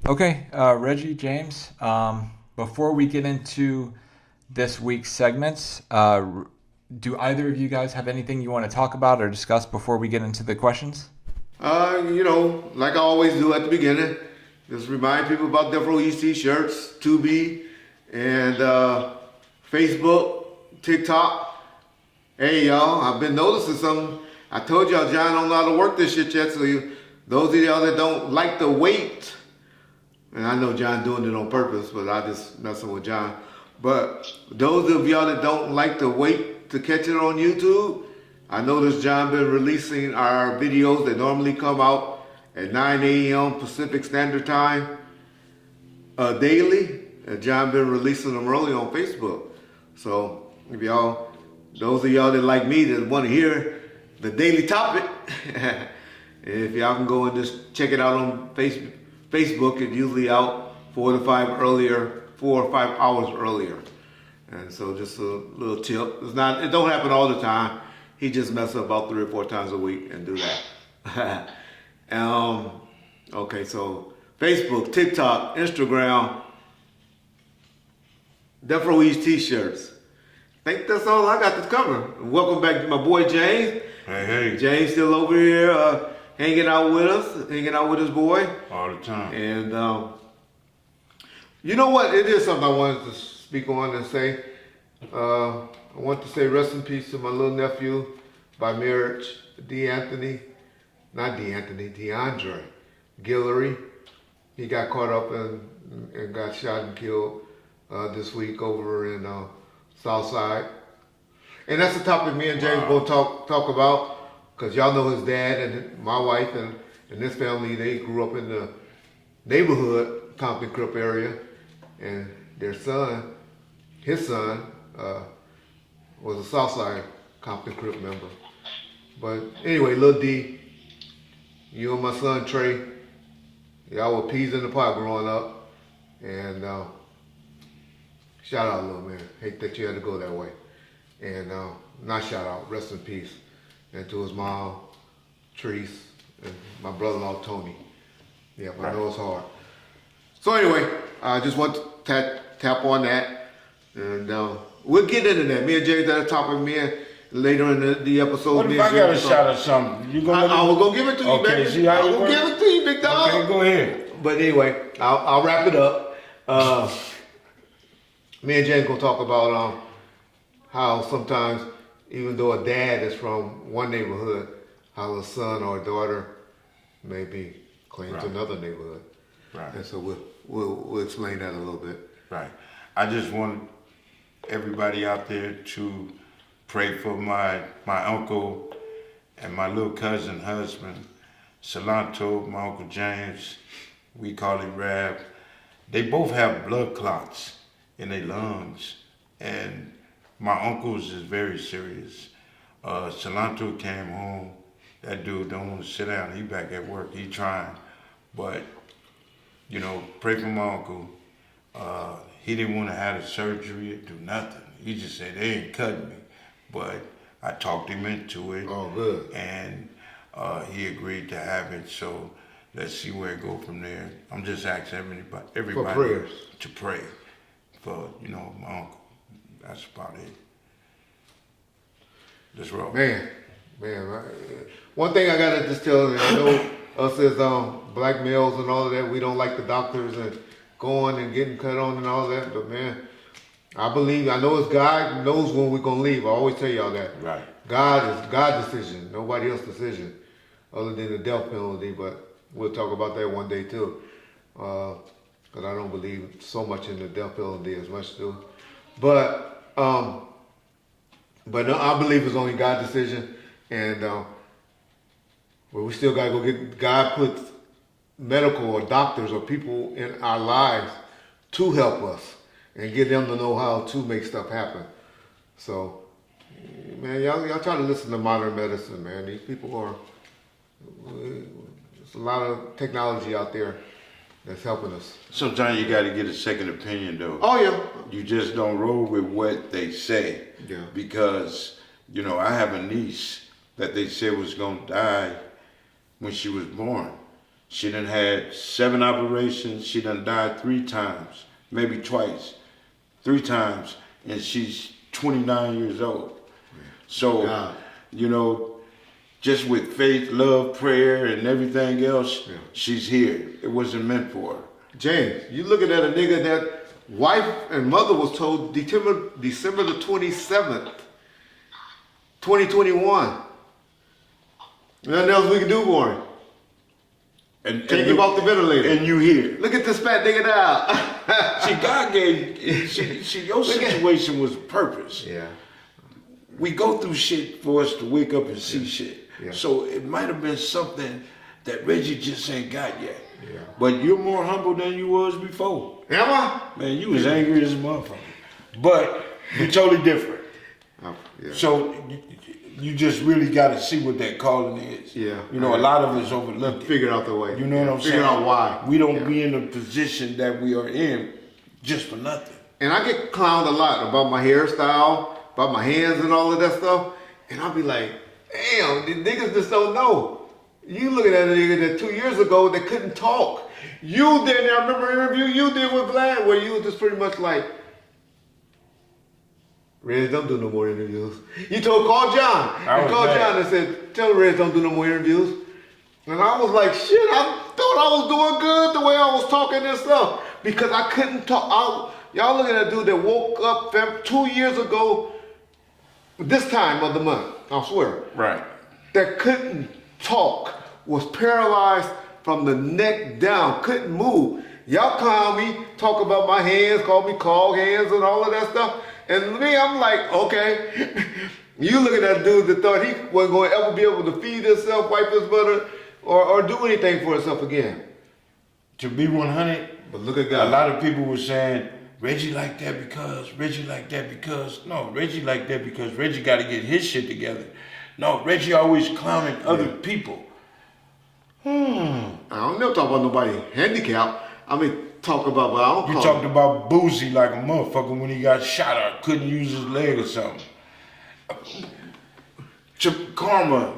Okay, Reggie, James, before we get into this week's segments, do either of you guys have anything you want to talk about or discuss before we get into the questions? Like I always do at the beginning, just remind people about Death Row East t-shirts, Tubi, and Facebook, TikTok. Hey y'all, I've been noticing something. I told y'all John don't know how to work this shit yet, so those of y'all that don't like the wait, and I know John doing it on purpose, but I just messing with John. But those of y'all that don't like to wait to catch it on YouTube, I noticed John been releasing our videos that normally come out at 9 a.m. Pacific Standard Time daily. And John been releasing them early on Facebook. So if y'all, those of y'all that like me that want to hear the daily topic, if y'all can go and just check it out on Facebook, it's usually out 4 or 5 hours earlier. And so just a little tip. It don't happen all the time. He just messes up about 3 or 4 times a week and do that. Okay, so Facebook, TikTok, Instagram, Death Row East t-shirts. I think that's all I got to cover. Welcome back to my boy James. Hey. James still over here hanging out with us, hanging out with his boy. All the time. And you know what? It is something I wanted to speak on and say. I want to say rest in peace to my little nephew by marriage, DeAndre Guillory. He got caught up and got shot and killed this week over in Southside. And that's the topic me and James will talk about, because y'all know his dad and my wife and this family, they grew up in the neighborhood, Compton Crip area, and his son, was a Southside Compton Crip member. But anyway, Lil D, you and my son Trey, y'all were peas in the pot growing up. And shout out, little man. Hate that you had to go that way. And not shout out, rest in peace. And to his mom, Treese, and my brother-in-law, Tony. Yeah, I know it's hard. So anyway, I just want to tap on that. And we'll get into that. Me and James at the top of me and later in the episode. What if I got a shot at something? I was going to give it to you, okay, baby. See how I'm going to give it to you, big dog. Okay, go ahead. But anyway, I'll wrap it up. Me and James going to talk about how sometimes, even though a dad is from one neighborhood, how a son or a daughter may be claimed to another neighborhood. Right. And so we'll explain that a little bit. Right. I just want everybody out there to pray for my uncle and my little cousin husband, Salanto, my Uncle James. We call him Rab. They both have blood clots in their lungs, and my uncle's is very serious. Salanto came home. That dude don't want to sit down. He back at work. He trying, but pray for my uncle. He didn't want to have the surgery or do nothing. He just said they ain't cutting me, but I talked him into it. Oh, good. And he agreed to have it. So let's see where it go from there. I'm just asking everybody For prayers. to pray for my uncle. That's about it. Let's roll. Man, one thing I gotta just tell you, I know us as black males and all of that, we don't like the doctors and going and getting cut on and all that, but man, I know it's God knows when we're gonna leave. I always tell y'all that. Right. God is God's decision, nobody else's decision, other than the death penalty, but we'll talk about that one day too. Because I don't believe so much in the death penalty as much too. But no, I believe it's only God's decision, and but we still gotta go get. God puts medical or doctors or people in our lives to help us and get them to know how to make stuff happen. So, man, y'all try to listen to modern medicine, man. These people are. There's a lot of technology out there that's helping us. Sometimes you got to get a second opinion, though. Oh yeah. You just don't roll with what they say. Yeah. Because I have a niece that they said was gonna die when she was born. She done had 7 operations. She done died 3 times, maybe twice, 3 times, and she's 29 years old. So, God. you know, just with faith, love, prayer, and everything else, she's here. It wasn't meant for her. James, you looking at a nigga that wife and mother was told December the 27th, 2021. Nothing else we can do for him. And Take him off the ventilator. And you here. Look at this fat nigga now. See, God gave, your situation was purpose. Yeah. We go through shit for us to wake up and see shit. Yeah. So it might have been something that Reggie just ain't got yet. Yeah. But you're more humble than you was before. Am I? Man, you was angry as a motherfucker. But you're totally different. Yeah. So you just really got to see what that calling is. Yeah. You know, a lot of us overlook it. Figure out the way. You know what I'm saying? Figure out why. We don't be in the position that we are in just for nothing. And I get clowned a lot about my hairstyle, about my hands and all of that stuff. And I'll be like, damn, these niggas just don't know. You looking at a nigga that 2 years ago that couldn't talk. You did, I remember an interview you did with Vlad where you was just pretty much like, Reg, don't do no more interviews. You called John. You called John and said, tell Reg don't do no more interviews. And I was like, shit, I thought I was doing good the way I was talking and stuff. Because I couldn't talk. Y'all looking at a dude that woke up 2 years ago, this time of the month, I swear. Right. That couldn't talk, was paralyzed from the neck down, couldn't move. Y'all clown me, talk about my hands, call me clog hands and all of that stuff. And me, I'm like, okay. You look at that dude that thought he wasn't going to ever be able to feed himself, wipe his butter, or do anything for himself again. To be 100, but look at God. A lot of people were saying, Reggie like that because, Reggie like that because. No, Reggie like that because Reggie got to get his shit together. No, Reggie always clowning other people. I don't never talk about nobody handicapped. I mean, talk about, but I don't You call talked about Boozy like a motherfucker when he got shot or couldn't use his leg or something. Karma.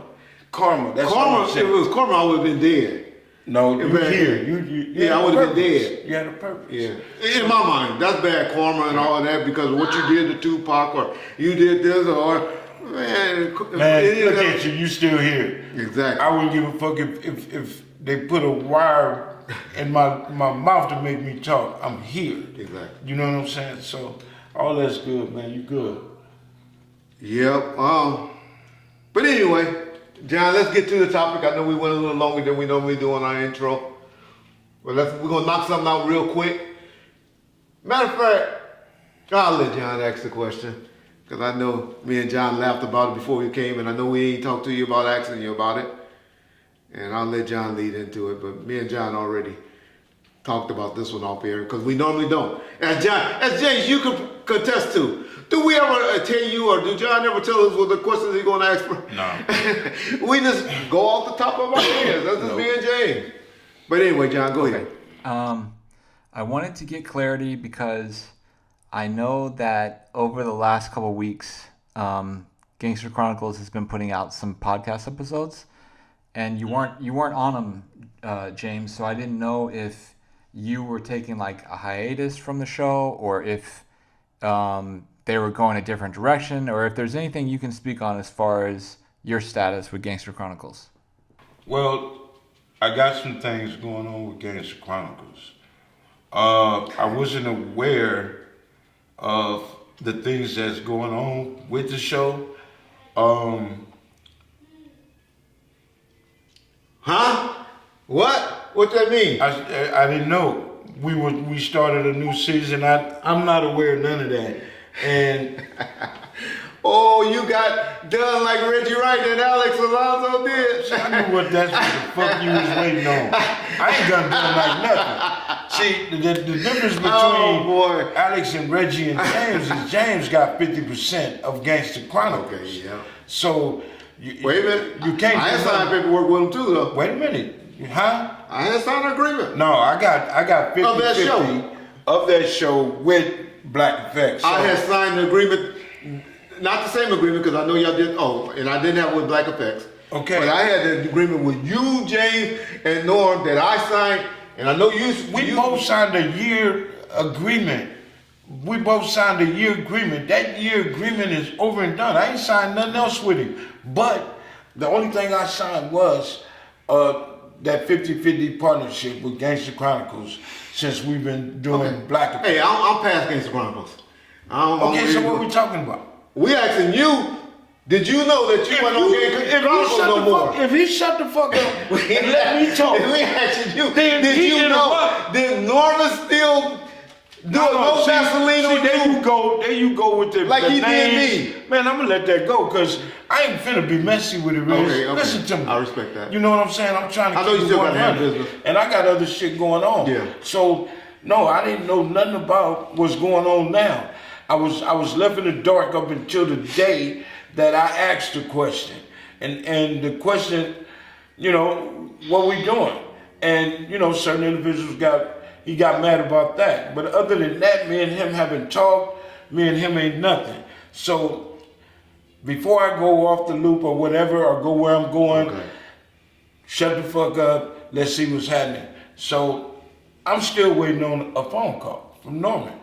That's Karma, what I'm if saying. it was karma, I would have been dead. No, you been here. Yeah, I would have been dead. You had a purpose. Yeah. In my mind, that's bad karma and all of that because of what you did to Tupac or you did this or, man. Look at you. You still here. Exactly. I wouldn't give a fuck if they put a wire in my mouth to make me talk. I'm here. Exactly. You know what I'm saying? So all that's good, man. You good. Yep. But anyway, John, let's get to the topic. I know we went a little longer than we normally do on our intro. But we're going to knock something out real quick. Matter of fact, I'll let John ask the question. Because I know me and John laughed about it before we came, and I know we ain't talked to you about asking you about it. And I'll let John lead into it. But me and John already talked about this one off air because we normally don't. As James, you could contest to. Do we ever tell you, or do John ever tell us what the questions he's going to ask for? No. We just go off the top of our heads. That's just me and James. But anyway, John, go ahead. I wanted to get clarity because I know that over the last couple of weeks, Gangster Chronicles has been putting out some podcast episodes, and you weren't on them, James. So I didn't know if you were taking like a hiatus from the show, or if they were going a different direction, or if there's anything you can speak on as far as your status with Gangster Chronicles. Well, I got some things going on with Gangster Chronicles. I wasn't aware of the things that's going on with the show. Huh? What? What that mean? I didn't know. We started a new season. I'm not aware of none of that. And oh, you got done like Reggie Wright and Alex Alonso did. I knew that's what the fuck you was waiting on. I ain't gonna do like nothing. See, the difference between Alex and Reggie and James is James got 50% of Gangster Chronicles. Okay, yeah. So, wait a minute. You can't. I had signed paperwork with him too, though. Wait a minute. Huh? I had signed an agreement. No, I got 50 of that show. Of that show with Black Effects. So I had signed an agreement, not the same agreement because I know y'all did. Oh, and I didn't have it with Black Effects. Okay. But I had an agreement with you, James, and Norm that I signed, and I know We both signed a year agreement. We both signed a year agreement. That year agreement is over and done. I ain't signed nothing else with him. But the only thing I signed was that 50-50 partnership with Gangster Chronicles since we've been doing Black. Hey, I'm past Gangster Chronicles. Okay, so what we talking about? We asking you. Did you know that you went on Gangster Chronicles no more? If he shut the fuck up and let me talk, we asking you. Then Did he you know? Did Norman still do no Vaseline on there you? you go. There you go with the Like the he names. did me. Man, I'm gonna let that go because I ain't finna be messy with it, Riz. Okay. Listen to me. I respect that. You know what I'm saying? I'm trying to I know keep you it still gotta have 100. business. And I got other shit going on. Yeah. So no, I didn't know nothing about what's going on now. I was left in the dark up until the day that I asked the question. And the question, you know, what we doing? And, you know, certain individuals got mad about that. But other than that, me and him haven't talked, me and him ain't nothing. So before I go off the loop or whatever, or go where I'm going, shut the fuck up, let's see what's happening. So I'm still waiting on a phone call from Norman.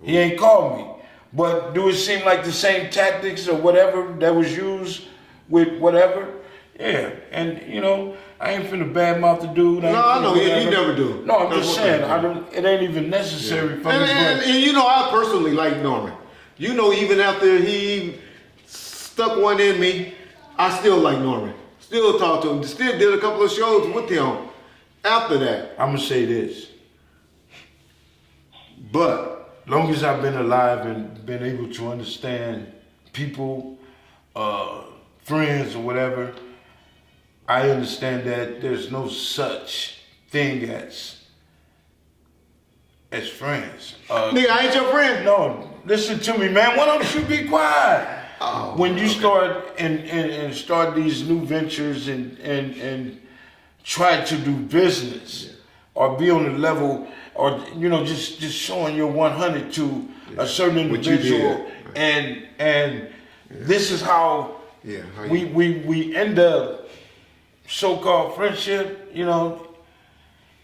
He ain't called me. But do it seem like the same tactics or whatever that was used with whatever? Yeah. And, you know, I ain't finna badmouth the dude. No, I know. You never do. No, I'm That's just what saying, it ain't even necessary for me. And you know, I personally like Norman. You know, even after he stuck one in me, I still like Norman. Still talk to him. Still did a couple of shows with him after that. I'm gonna say this. But long as I've been alive and been able to understand people, friends or whatever, I understand that there's no such thing as friends. nigga, I ain't your friend. No, listen to me, man. Why don't you be quiet? When you okay. start and start these new ventures and try to do business or be on the level, or you know, just showing your 100 to a certain individual, and this is how we end up so-called friendship. You know,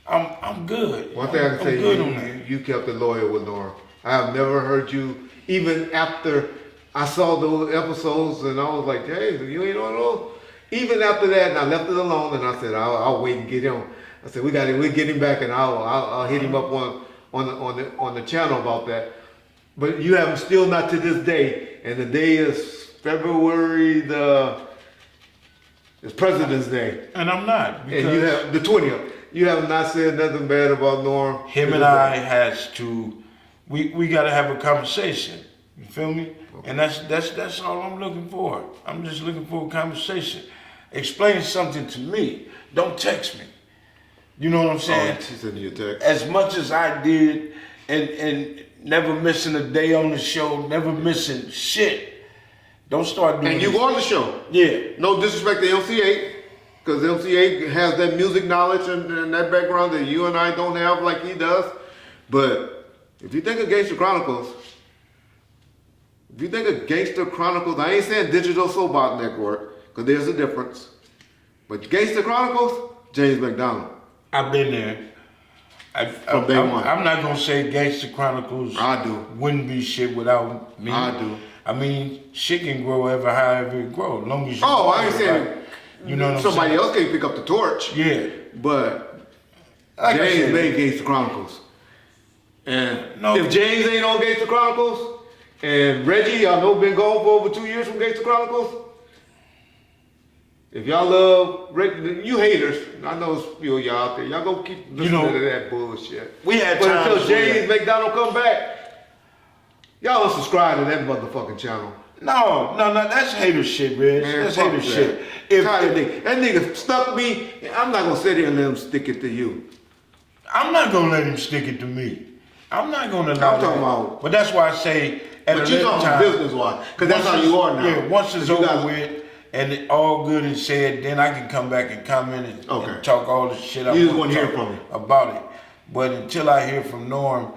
I'm good. One thing I can I'm say, good on that. you kept it loyal with Norm. I have never heard you, even after I saw those episodes and I was like, hey, you ain't on those. Even after that, and I left it alone, and I said, I'll wait and get him. I said, we'll get him back, and I'll hit him up on the channel about that. But you have still not to this day, and the day is February it's President's Day. And I'm not. And you have the 20th. You have not said nothing bad about Norm. Him and I has to, we got to have a conversation. You feel me? Okay. And that's all I'm looking for. I'm just looking for a conversation. Explain something to me. Don't text me. You know what I'm saying? She sent you a text. As much as I did, and never missing a day on the show, never missing shit. Don't start doing. And you go on the show. Yeah. No disrespect to MC8, because MC8 has that music knowledge and that background that you and I don't have like he does. But if you think of Gangster Chronicles, I ain't saying Digital Soapbox Network, because there's a difference. But Gangster Chronicles, James McDonald. I've been there. From day one. I'm not gonna say Gangster Chronicles. I do. Wouldn't be shit without me. I do. I mean, shit can grow however it grows, as long as you. I ain't saying. Like, you know what I'm somebody saying? else can pick up the torch. Yeah. But Like I James said, made Gangster Chronicles. And No. if James ain't on Gangster Chronicles, and Reggie, I know been gone for over 2 years from Gangster Chronicles. If y'all love you haters, I know it's a few of y'all out there. Y'all go keep listening to that bullshit. We had but times until James McDonald come back, y'all unsubscribe to that motherfucking channel. No, that's hater shit, Reg. Man, That's fuck hater that. shit. That nigga stuck me. I'm not gonna sit here and let him stick it to you. I'm not gonna let him stick it to me. I'm not gonna allow I'm talking that. about. But that's why I say at But a you later talking time, business wise, because that's how you are now. Yeah, once it's You over got- with and it all good and said, then I can come back and comment and talk all the shit I You just want wanna to hear talk from him. about it. But until I hear from Norm,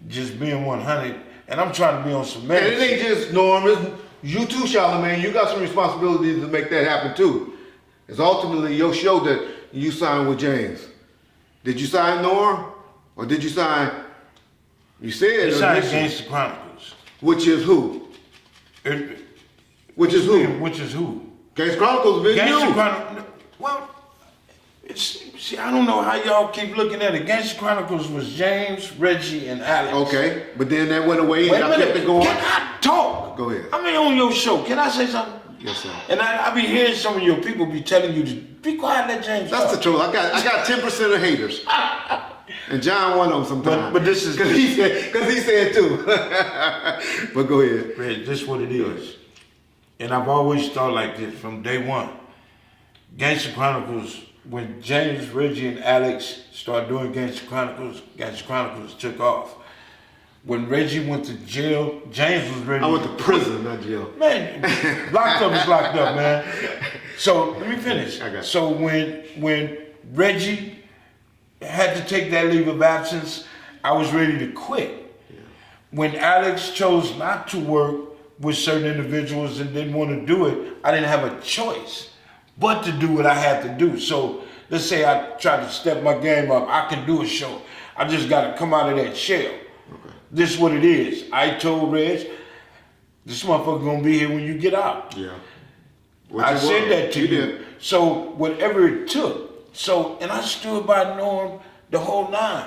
just being 100, and I'm trying to be on some And meds. it ain't just Norm. It's you too, Charlamagne. You got some responsibilities to make that happen too. is ultimately your show that you signed with James. Did you sign Norm? Or did you sign, you said, He signed Gangster Chronicles. which is who? Which is who? Which is who? Gangster Chronicles been Gangster you. Chronicles. Well, see, I don't know how y'all keep looking at it. Gangster Chronicles was James, Reggie, and Alex. Okay, but then that went away and Wait a y'all minute. kept it going. Can I talk? Go ahead. I'm on your show. Can I say something? Yes, sir. And I be hearing some of your people be telling you to be quiet, let James That's talk. the truth. I got 10% of haters. And John one of them sometimes. But this is because he said too. But go ahead. Red, this is what it is. And I've always thought like this from day one. Gangster Chronicles, when James, Reggie, and Alex started doing Gangster Chronicles took off. When Reggie went to jail, James was ready. I went to prison, not jail. Man, locked up is locked up, man. So let me finish. So when Reggie had to take that leave of absence, I was ready to quit. Yeah. When Alex chose not to work with certain individuals and didn't want to do it, I didn't have a choice but to do what I had to do. So let's say I tried to step my game up. I can do a show. I just got to come out of that shell. Okay. This is what it is. I told Reg, this motherfucker gonna be here when you get out. Yeah. I said that to you. So whatever it took. So, and I stood by Norm the whole nine.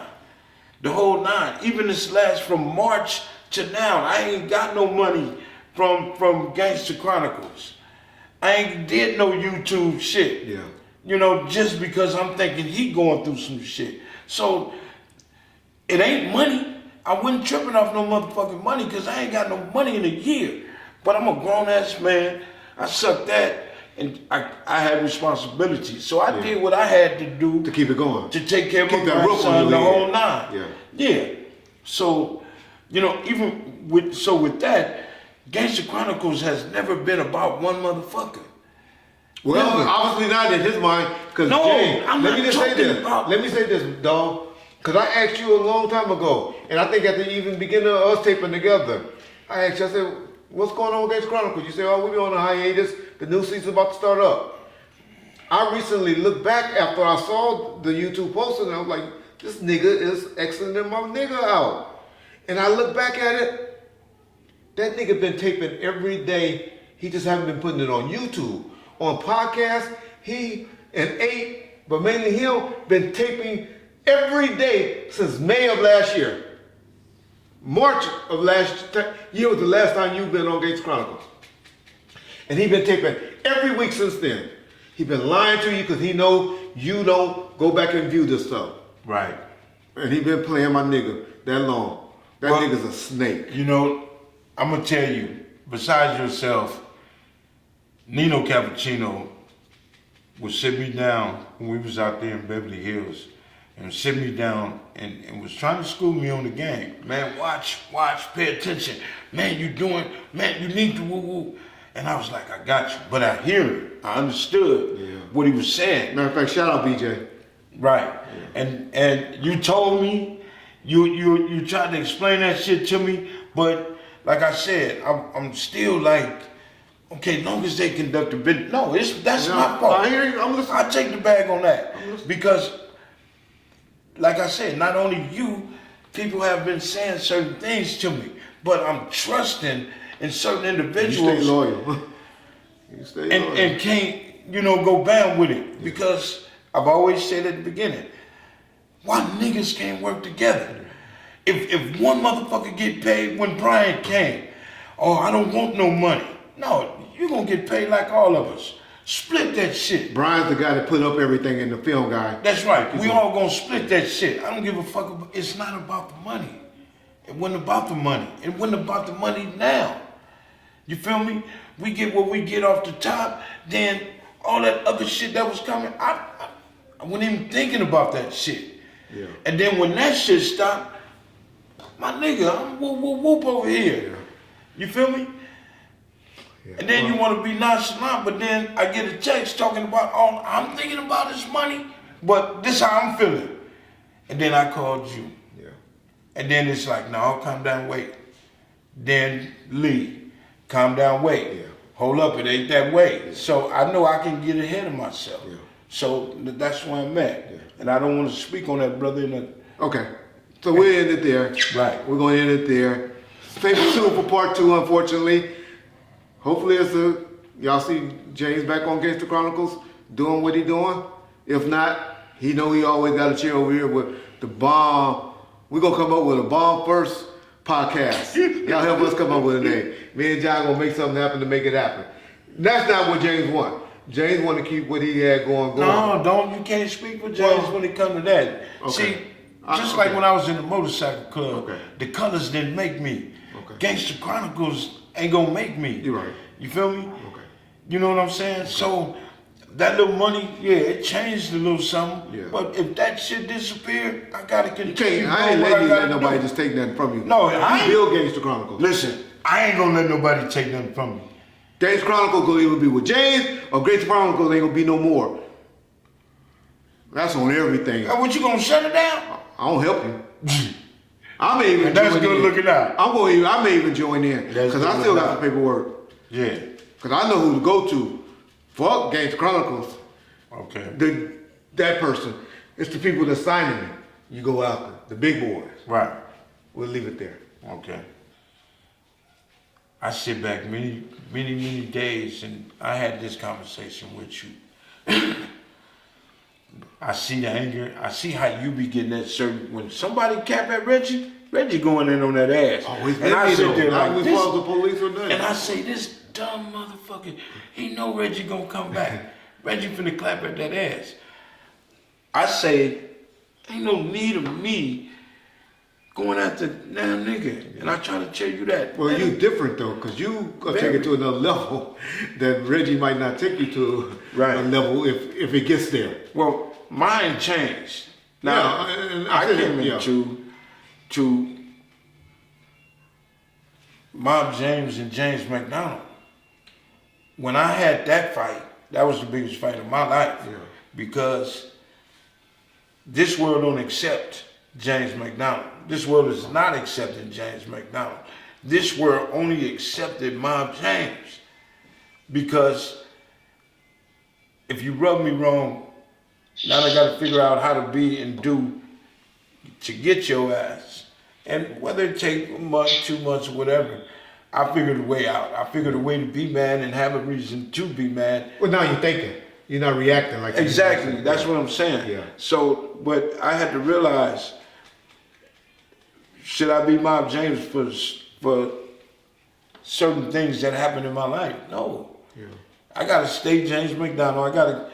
Even this last from March to now, I ain't got no money from Gangster Chronicles. I ain't did no YouTube shit. Yeah. You know, just because I'm thinking he going through some shit. So, it ain't money. I wasn't tripping off no motherfucking money because I ain't got no money in a year. But I'm a grown ass man. I suck that. And I had responsibility. So I did what I had to do to keep it going. To take care of my grandson the whole nine. Yeah. Yeah. So, you know, even with that, Gangster Chronicles has never been about one motherfucker. Well, never. Obviously not in his mind. Cause no, Jay, I'm not talking about. Let me say this, dog. Because I asked you a long time ago, and I think at the even beginning of us taping together, I asked you, I said, what's going on with Gangster Chronicles? You said, oh, we on a hiatus. The new season's about to start up. I recently looked back after I saw the YouTube post and I was like, this nigga is exiting my nigga out. And I look back at it, that nigga been taping every day. He just haven't been putting it on YouTube. On podcasts, he and 8, but mainly him, been taping every day since May of last year. March of last year was the last time you've been on Gangster Chronicles. And he been taping every week since then. He been lying to you because he know you don't go back and view this stuff. Right. And he been playing my nigga that long. That nigga's a snake. You know, I'm going to tell you, besides yourself, Nino Cappuccino would sit me down when we was out there in Beverly Hills and sit me down and was trying to school me on the game. Man, watch, pay attention. Man, you need to woo-woo. And I was like, I got you. But I hear it. I understood what he was saying. Matter of fact, shout out BJ. Right. Yeah. And you told me, you tried to explain that shit to me, but like I said, I'm still like, okay, long as they conduct a business. No, that's my fault. I hear you. I'm listening. I take the bag on that. Because, like I said, not only you, people have been saying certain things to me, but I'm trusting in certain individuals. You stay loyal. You stay loyal. And can't, go bam with it. Because I've always said at the beginning, why niggas can't work together? If one motherfucker get paid when Brian came, oh, I don't want no money. No, you're going to get paid like all of us. Split that shit. Brian's the guy that put up everything in the film guy. That's right. We all going to split that shit. I don't give a fuck. It's not about the money. It wasn't about the money. It wasn't about the money now. You feel me? We get what we get off the top, then all that other shit that was coming, I wasn't even thinking about that shit. Yeah. And then when that shit stopped, my nigga, I'm whoop over here. Yeah. You feel me? Yeah. And then you want to be nonchalant, but then I get a text talking about, oh, I'm thinking about this money, but this how I'm feeling. And then I called you. Yeah. And then it's like, no, calm down, wait. Then Lee, calm down, wait. Yeah. hold up, it ain't that way. So I know I can get ahead of myself. Yeah. So that's where I'm at. Yeah. And I don't want to speak on that, brother. Okay. So we'll end it there. Right. We're going to end it there. Stay tuned for part 2, unfortunately. Hopefully y'all see James back on Gangster Chronicles doing what he doing. If not, he know he always got a chair over here with the bomb. We're going to come up with a bomb first podcast. Y'all help us come up with a name. Me and John going to make something happen to make it happen. That's not what James want. James want to keep what he had going. No, you can't speak for James when it comes to that. Okay. See, just like when I was in the motorcycle club, the colors didn't make me. Okay. Gangster Chronicles ain't gonna make me. You're right. You feel me? Okay. You know what I'm saying? Okay. So that little money, it changed a little something. Yeah. But if that shit disappeared, I gotta continue. I ain't letting nobody just take nothing from you. No, I ain't. Build Gangster Chronicles. Listen, I ain't gonna let nobody take nothing from me. Gangster Chronicles gonna either be with James or Gangster Chronicles ain't gonna be no more. That's on everything. What, you gonna shut it down? I don't help you. I may even that's good looking out. I may even join in because I still got some paperwork. Yeah. Because I know who to go to. Fuck Gangster Chronicles. Okay. That person. It's the people that's signing it. You go out the big boys. Right. We'll leave it there. Okay. I sit back many days and I had this conversation with you. I see the anger. I see how you be getting that certain when somebody cap at Reggie going in on that ass. Always and I sit there like this, the police or nothing. and I say, this dumb motherfucker, he know Reggie gonna come back. Reggie finna clap at that ass. I say, ain't no need of me going after damn nigga. And I try to tell you that. Well, you different though, because you gonna take it to another level that Reggie might not take you to a level if it gets there. Well, mine changed. Now, I came into Mob James and James McDonald. When I had that fight, that was the biggest fight of my life. Yeah. Because this world don't accept James McDonald. This world is not accepting James McDonald. This world only accepted Mob James. Because if you rub me wrong, now I gotta figure out how to be and do to get your ass. And whether it take a month, 2 months, or whatever, I figured a way out. I figured a way to be mad and have a reason to be mad. Well, now you're thinking. You're not reacting like exactly. That's what I'm saying. Yeah. So, but I had to realize, should I be Mob James for certain things that happened in my life? No. Yeah. I gotta stay James McDonald.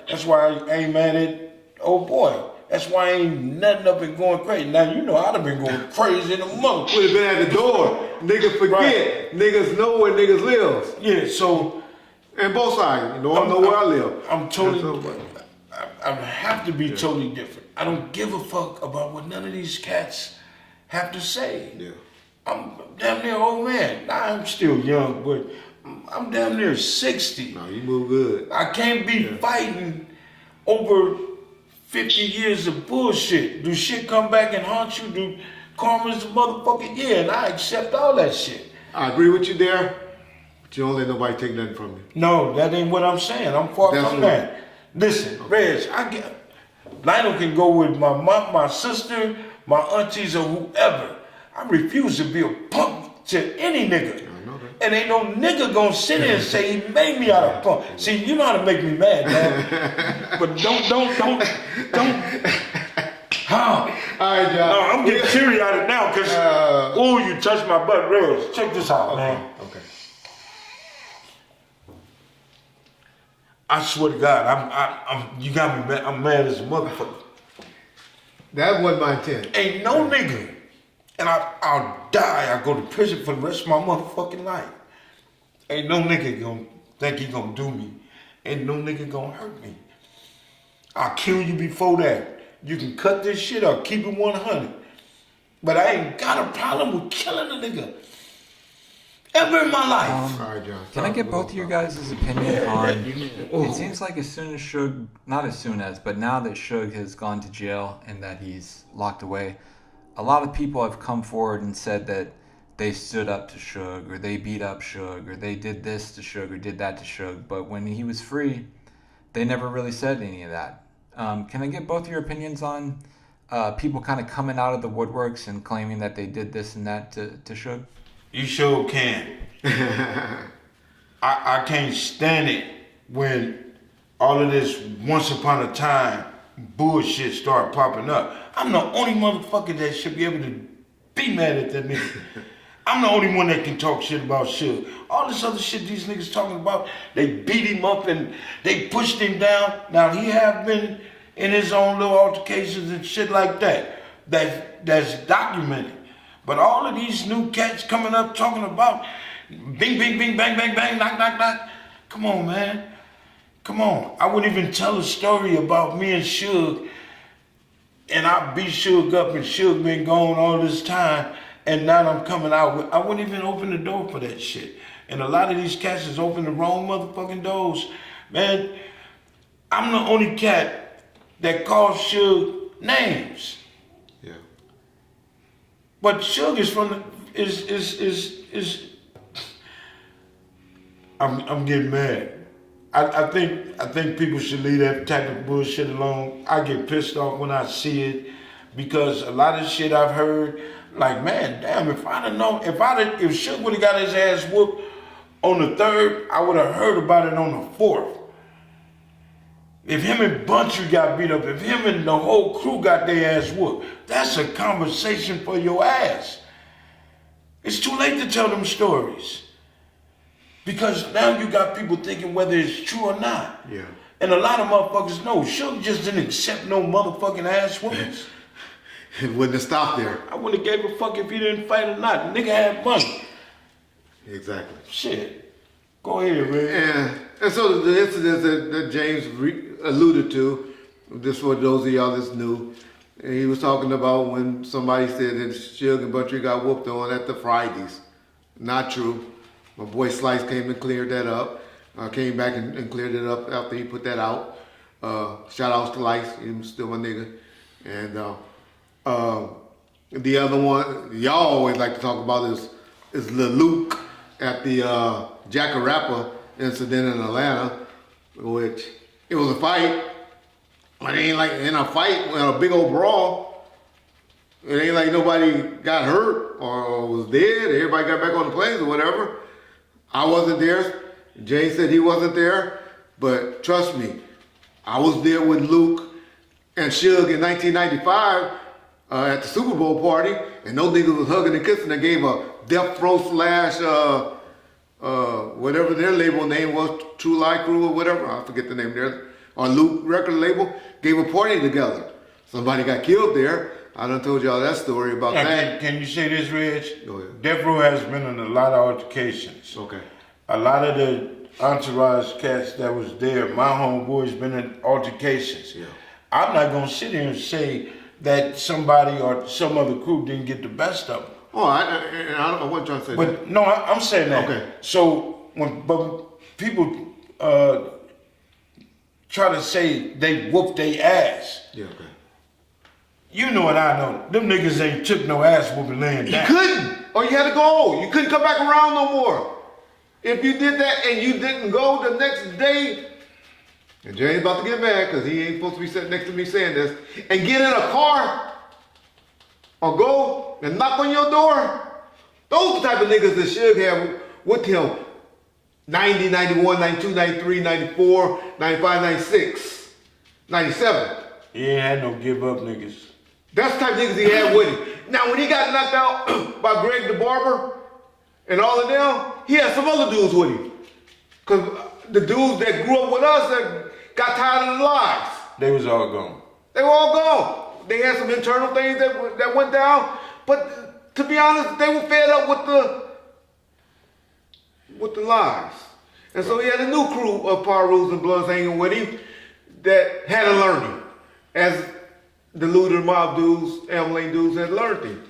That's why I ain't mad at old boy. That's why I ain't nothing up and going crazy. Now you know I'd have been going crazy in a month. Would have been at the door. Niggas forget. Right. Niggas know where niggas live. Yeah, so. And both sides. You know, I know where I live. I'm totally. I have to be totally different. I don't give a fuck about what none of these cats have to say. Yeah. I'm damn near old man. I'm still young, but I'm damn near 60. No, you move good. I can't be fighting over 50 years of bullshit. Do shit come back and haunt you? Do karma's the motherfucking and I accept all that shit. I agree with you there, but you don't let nobody take nothing from you. No, that ain't what I'm saying. I'm far from that. Listen, Reg, Lionel can go with my mom, my sister, my aunties, or whoever. I refuse to be a punk to any nigga. And ain't no nigga gonna sit here and say he made me out of punk. See, you know how to make me mad, man. But don't. Huh? All right, John. No, I'm getting teary-eyed now because, you touched my butt, Reg. Check this out, man. Okay. I swear to God, you got me mad. I'm mad as a motherfucker. That wasn't my intent. Ain't no nigga. And I'll die. I'll go to prison for the rest of my motherfucking life. Ain't no nigga gonna think he gonna do me. Ain't no nigga gonna hurt me. I'll kill you before that. You can cut this shit or keep it 100. But I ain't got a problem with killing a nigga. Ever in my life. All right, John. Can I get both of your guys' opinion on... It seems like as soon as Suge... Not as soon as, but now that Suge has gone to jail and that he's locked away, a lot of people have come forward and said that they stood up to Suge, or they beat up Suge, or they did this to Suge, or did that to Suge. But when he was free, they never really said any of that. Can I get both your opinions on people kind of coming out of the woodworks and claiming that they did this and that to Suge? You sure can. I can't stand it when all of this once upon a time bullshit start popping up. I'm the only motherfucker that should be able to be mad at that nigga. I'm the only one that can talk shit about Suge. All this other shit these niggas talking about, they beat him up and they pushed him down. Now he have been in his own little altercations and shit like that. That's documented. But all of these new cats coming up talking about bing, bing, bing, bang, bang, bang, knock, knock, knock. Come on, man. Come on. I wouldn't even tell a story about me and Suge and I beat Suge up and Suge been gone all this time and now I'm coming out with, I wouldn't even open the door for that shit. And a lot of these cats is open the wrong motherfucking doors. Man, I'm the only cat that calls Suge names. Yeah. But Suge is from the, is I'm getting mad. I think people should leave that type of bullshit alone. I get pissed off when I see it because a lot of shit I've heard, like, man, damn, if Suge would have got his ass whooped on the 3rd, I would have heard about it on the 4th. If him and Buntry got beat up, if him and the whole crew got their ass whooped, that's a conversation for your ass. It's too late to tell them stories. Because now you got people thinking whether it's true or not. Yeah. And a lot of motherfuckers know Suge just didn't accept no motherfucking ass whoopings. It wouldn't have stopped there. I wouldn't have gave a fuck if he didn't fight or not. Nigga had money. Exactly. Shit. Go ahead, Red. And so the incidents that James alluded to, this for those of y'all that's new, he was talking about when somebody said that Suge and Buntry got whooped on at the Fridays. Not true. My boy Slice came and cleared that up. Came back and cleared it up after he put that out. Shout outs to Slice, he was still my nigga. And the other one y'all always like to talk about is Lil Luke at the Jack a Rapper incident in Atlanta, which it was a fight. But it ain't like in a fight, in a big old brawl, it ain't like nobody got hurt or was dead. Everybody got back on the planes or whatever. I wasn't there. Jay said he wasn't there. But trust me, I was there with Luke and Suge in 1995 at the Super Bowl party, and those niggas was hugging and kissing. They gave a Death Row slash whatever their label name was, True Lie Crew or whatever. I forget the name there. Or Luke record label, gave a party together. Somebody got killed there. I done told y'all that story about that. Can you say this, Reg? Go ahead. Death Row has been in a lot of altercations. Okay. A lot of the entourage cats that was there, my homeboys been in altercations. Yeah. I'm not gonna sit here and say that somebody or some other crew didn't get the best of them. Oh, I wasn't trying to say that. But no, I'm saying that. Okay. So but people try to say they whooped their ass. Yeah, okay. You know what I know. Them niggas ain't took no ass whooping laying down. You couldn't, or you had to go. You couldn't come back around no more. If you did that and you didn't go the next day, and Jay's about to get mad because he ain't supposed to be sitting next to me saying this, and get in a car or go and knock on your door, those the type of niggas that Suge had with him 90, 91, 92, 93, 94, 95, 96, 97. He ain't had no give up niggas. That's the type of niggas he had with him. Now, when he got knocked out by Greg the Barber and all of them, he had some other dudes with him. Because the dudes that grew up with us that got tired of the lies. They was all gone. They were all gone. They had some internal things that went down. But to be honest, they were fed up with the lies. And so he had a new crew of Parus and Bloods hanging with him that had to learn him. As the Looter Mob dudes, Lane dudes had learned him.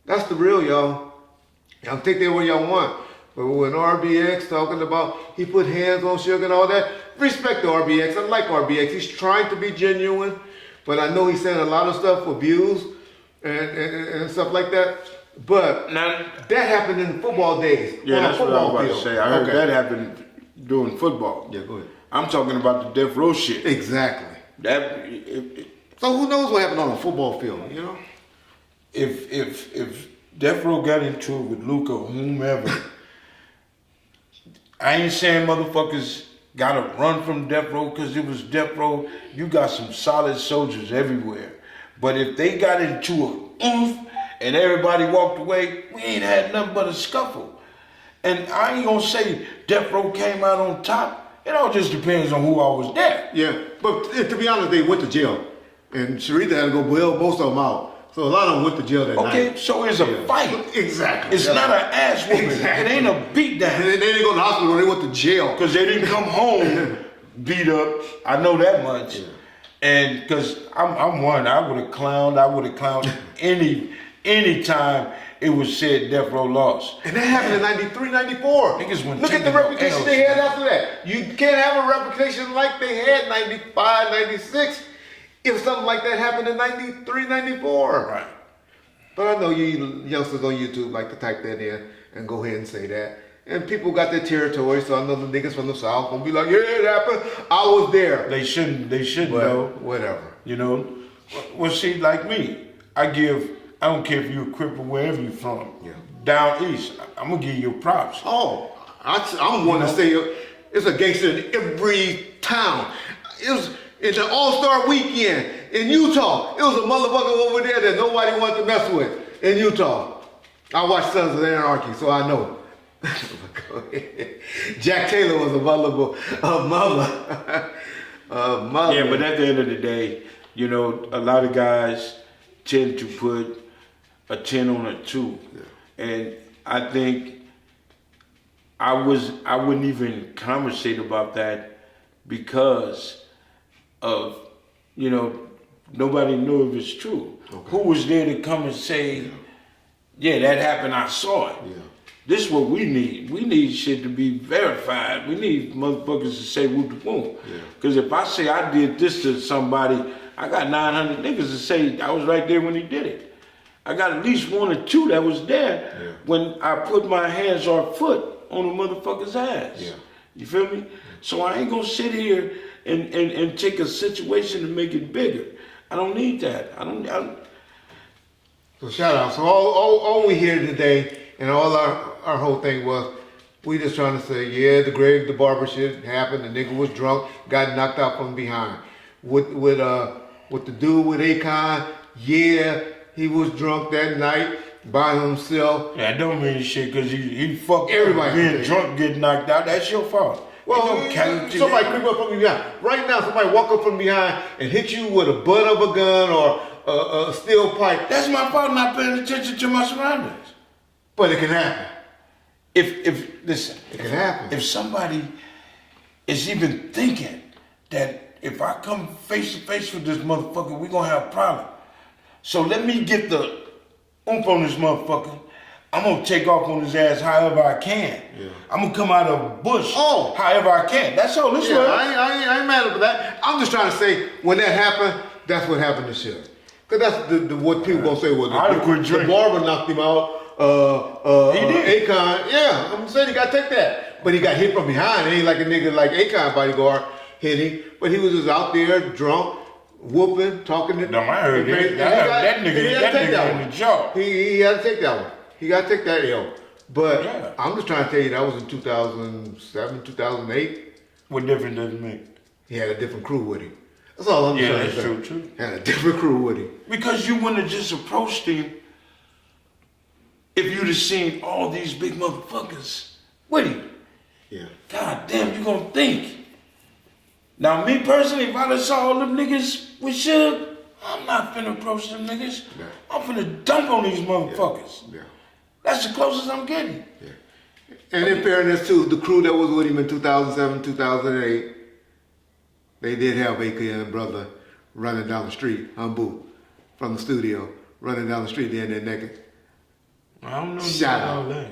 That's the real, y'all. Y'all take that where y'all want. But when RBX talking about he put hands on Suge and all that, respect the RBX. I like RBX. He's trying to be genuine, but I know he said a lot of stuff for views and stuff like that. But Now, that happened in the football days. yeah, on a that's what I was football about to field. say. I heard Okay. that happened during football. Yeah, go ahead. I'm talking about the death row shit. Exactly. That So who knows what happened on a football field, you know? if death row got into it with Luca or whomever, I ain't saying motherfuckers gotta run from death row because it was death row. You got some solid soldiers everywhere. But if they got into a oomph and everybody walked away, we ain't had nothing but a scuffle. And I ain't gonna say death row came out on top. It all just depends on who I was there. Yeah, but to be honest, they went to jail. And Sharita had to go bail most of them out. So a lot of them went to jail that night. Okay, so it's a fight. Exactly. It's not an ass whooping. Exactly. It ain't a beat And down. then they didn't go to the hospital, they went to jail. Because they didn't come home beat up. I know that much. Yeah. And because I'm one, I would have clowned any time it was said death row lost. And that happened in 93, 94. Niggas went Look at the taking no reputation L's. they had after that. You can't have a reputation like they had 95, 96 if something like that happened in 93, 94. Right. But I know you youngsters on YouTube like to type that in and go ahead and say that. And people got their territory, so I know the niggas from the South gonna be like, yeah, it happened. I was there. They shouldn't But know. whatever. You know? Well, see, like me, I don't care if you're a Crip or wherever you're from. Yeah. Down east, I'm gonna give you props. Oh, I'm one to say it's a gangster in every town. It was in the All-Star weekend in Utah. It was a motherfucker over there that nobody wanted to mess with in Utah. I watched Sons of Anarchy, so I know. Jack Taylor was a mother. Yeah, but at the end of the day, you know, a lot of guys tend to put a 10 on a 2. Yeah. And I think I wouldn't even conversate about that because of, you know, nobody knew if it's true. Okay. Who was there to come and say, yeah, that happened, I saw it. Yeah. This is what we need. We need shit to be verified. We need motherfuckers to say whoop the boom. Because if I say I did this to somebody, I got 900 niggas to say I was right there when he did it. I got at least 1 or 2 that was there when I put my hands or foot on the motherfucker's ass. Yeah. You feel me? So I ain't gonna sit here and take a situation and make it bigger. I don't need that. So shout out. So all we hear today and all our whole thing was we just trying to say, yeah, the Greg the Barber shit happened. The nigga was drunk, got knocked out from behind. With the dude with Akon, yeah, he was drunk that night by himself. Yeah, I don't mean shit because he fucked everybody. Being drunk, get knocked out. That's your fault. Well, somebody creep up from behind. Right now, somebody walk up from behind and hit you with a butt of a gun or a steel pipe. That's my fault not paying attention to my surroundings. But it can happen. Listen, it can happen. If somebody is even thinking that if I come face to face with this motherfucker, we gonna have a problem. So let me get the oomph on this motherfucker. I'm gonna take off on his ass however I can. Yeah. I'm gonna come out of a bush however I can. That's all. This I ain't mad about that. I'm just trying to say when that happened, that's what happened to Suge. Cause that's what people gonna say was the barber knocked him out. He did. Akon, yeah, I'm saying he got to take that. But he got hit from behind. It ain't like a nigga like Akon bodyguard hit him. But he was just out there drunk, whooping, talking to. No, I heard that nigga in the jaw. He had to take that one. He got to take that L. But I'm just trying to tell you, that was in 2007, 2008. What difference does it make? He had a different crew with him. That's all I'm trying to say. Yeah, that's true. He had a different crew with him. Because you wouldn't have just approached him if you'd have seen all these big motherfuckers with him. Yeah. God damn, you gonna think. Now, me personally, if I done saw all them niggas with Suge, I'm not finna approach them niggas. Yeah. I'm finna dump on these motherfuckers. Yeah. That's the closest I'm getting. Yeah. And in fairness to the crew that was with him in 2007, 2008, they did have Akon and brother running down the street, Humbu, from the studio, running down the street, then they're naked. I don't know. Shout out.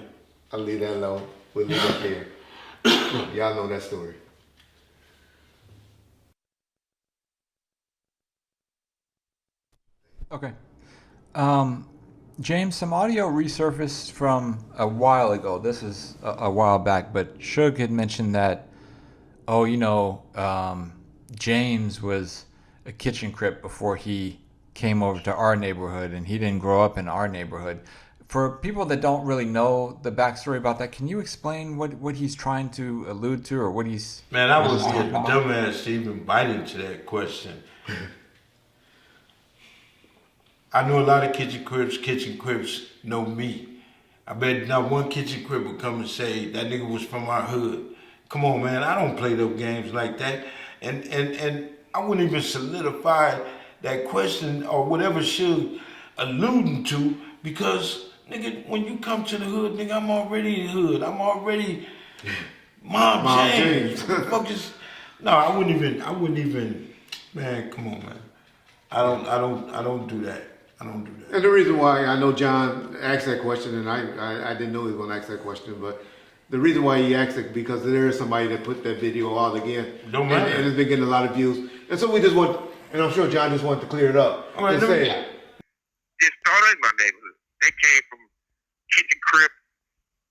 I'll leave that alone. We'll leave that there. Y'all know that story. Okay. James, some audio resurfaced from a while ago. This is a while back, but Suge had mentioned that, oh, James was a kitchen crip before he came over to our neighborhood, and he didn't grow up in our neighborhood. For people that don't really know the backstory about that, can you explain what he's trying to allude to, or what he's... Man, I would be a dumbass to even bite into that question. I know a lot of kitchen crips know me. I bet not one kitchen crip would come and say that nigga was from our hood. Come on, man, I don't play those games like that. And I wouldn't even solidify that question or whatever Suge alluding to, because nigga, when you come to the hood, nigga, I'm already in the hood. I'm already Mom James. No, I wouldn't even, man, come on, man. I don't do that. I don't do that. And the reason why I know John asked that question, and I didn't know he was going to ask that question, but the reason why he asked it, because there is somebody that put that video out again. Don't matter. And it's been getting a lot of views. And so we just want, and I'm sure John just wanted to clear it up. All right, and say, It started in my neighborhood. They came from kitchen crib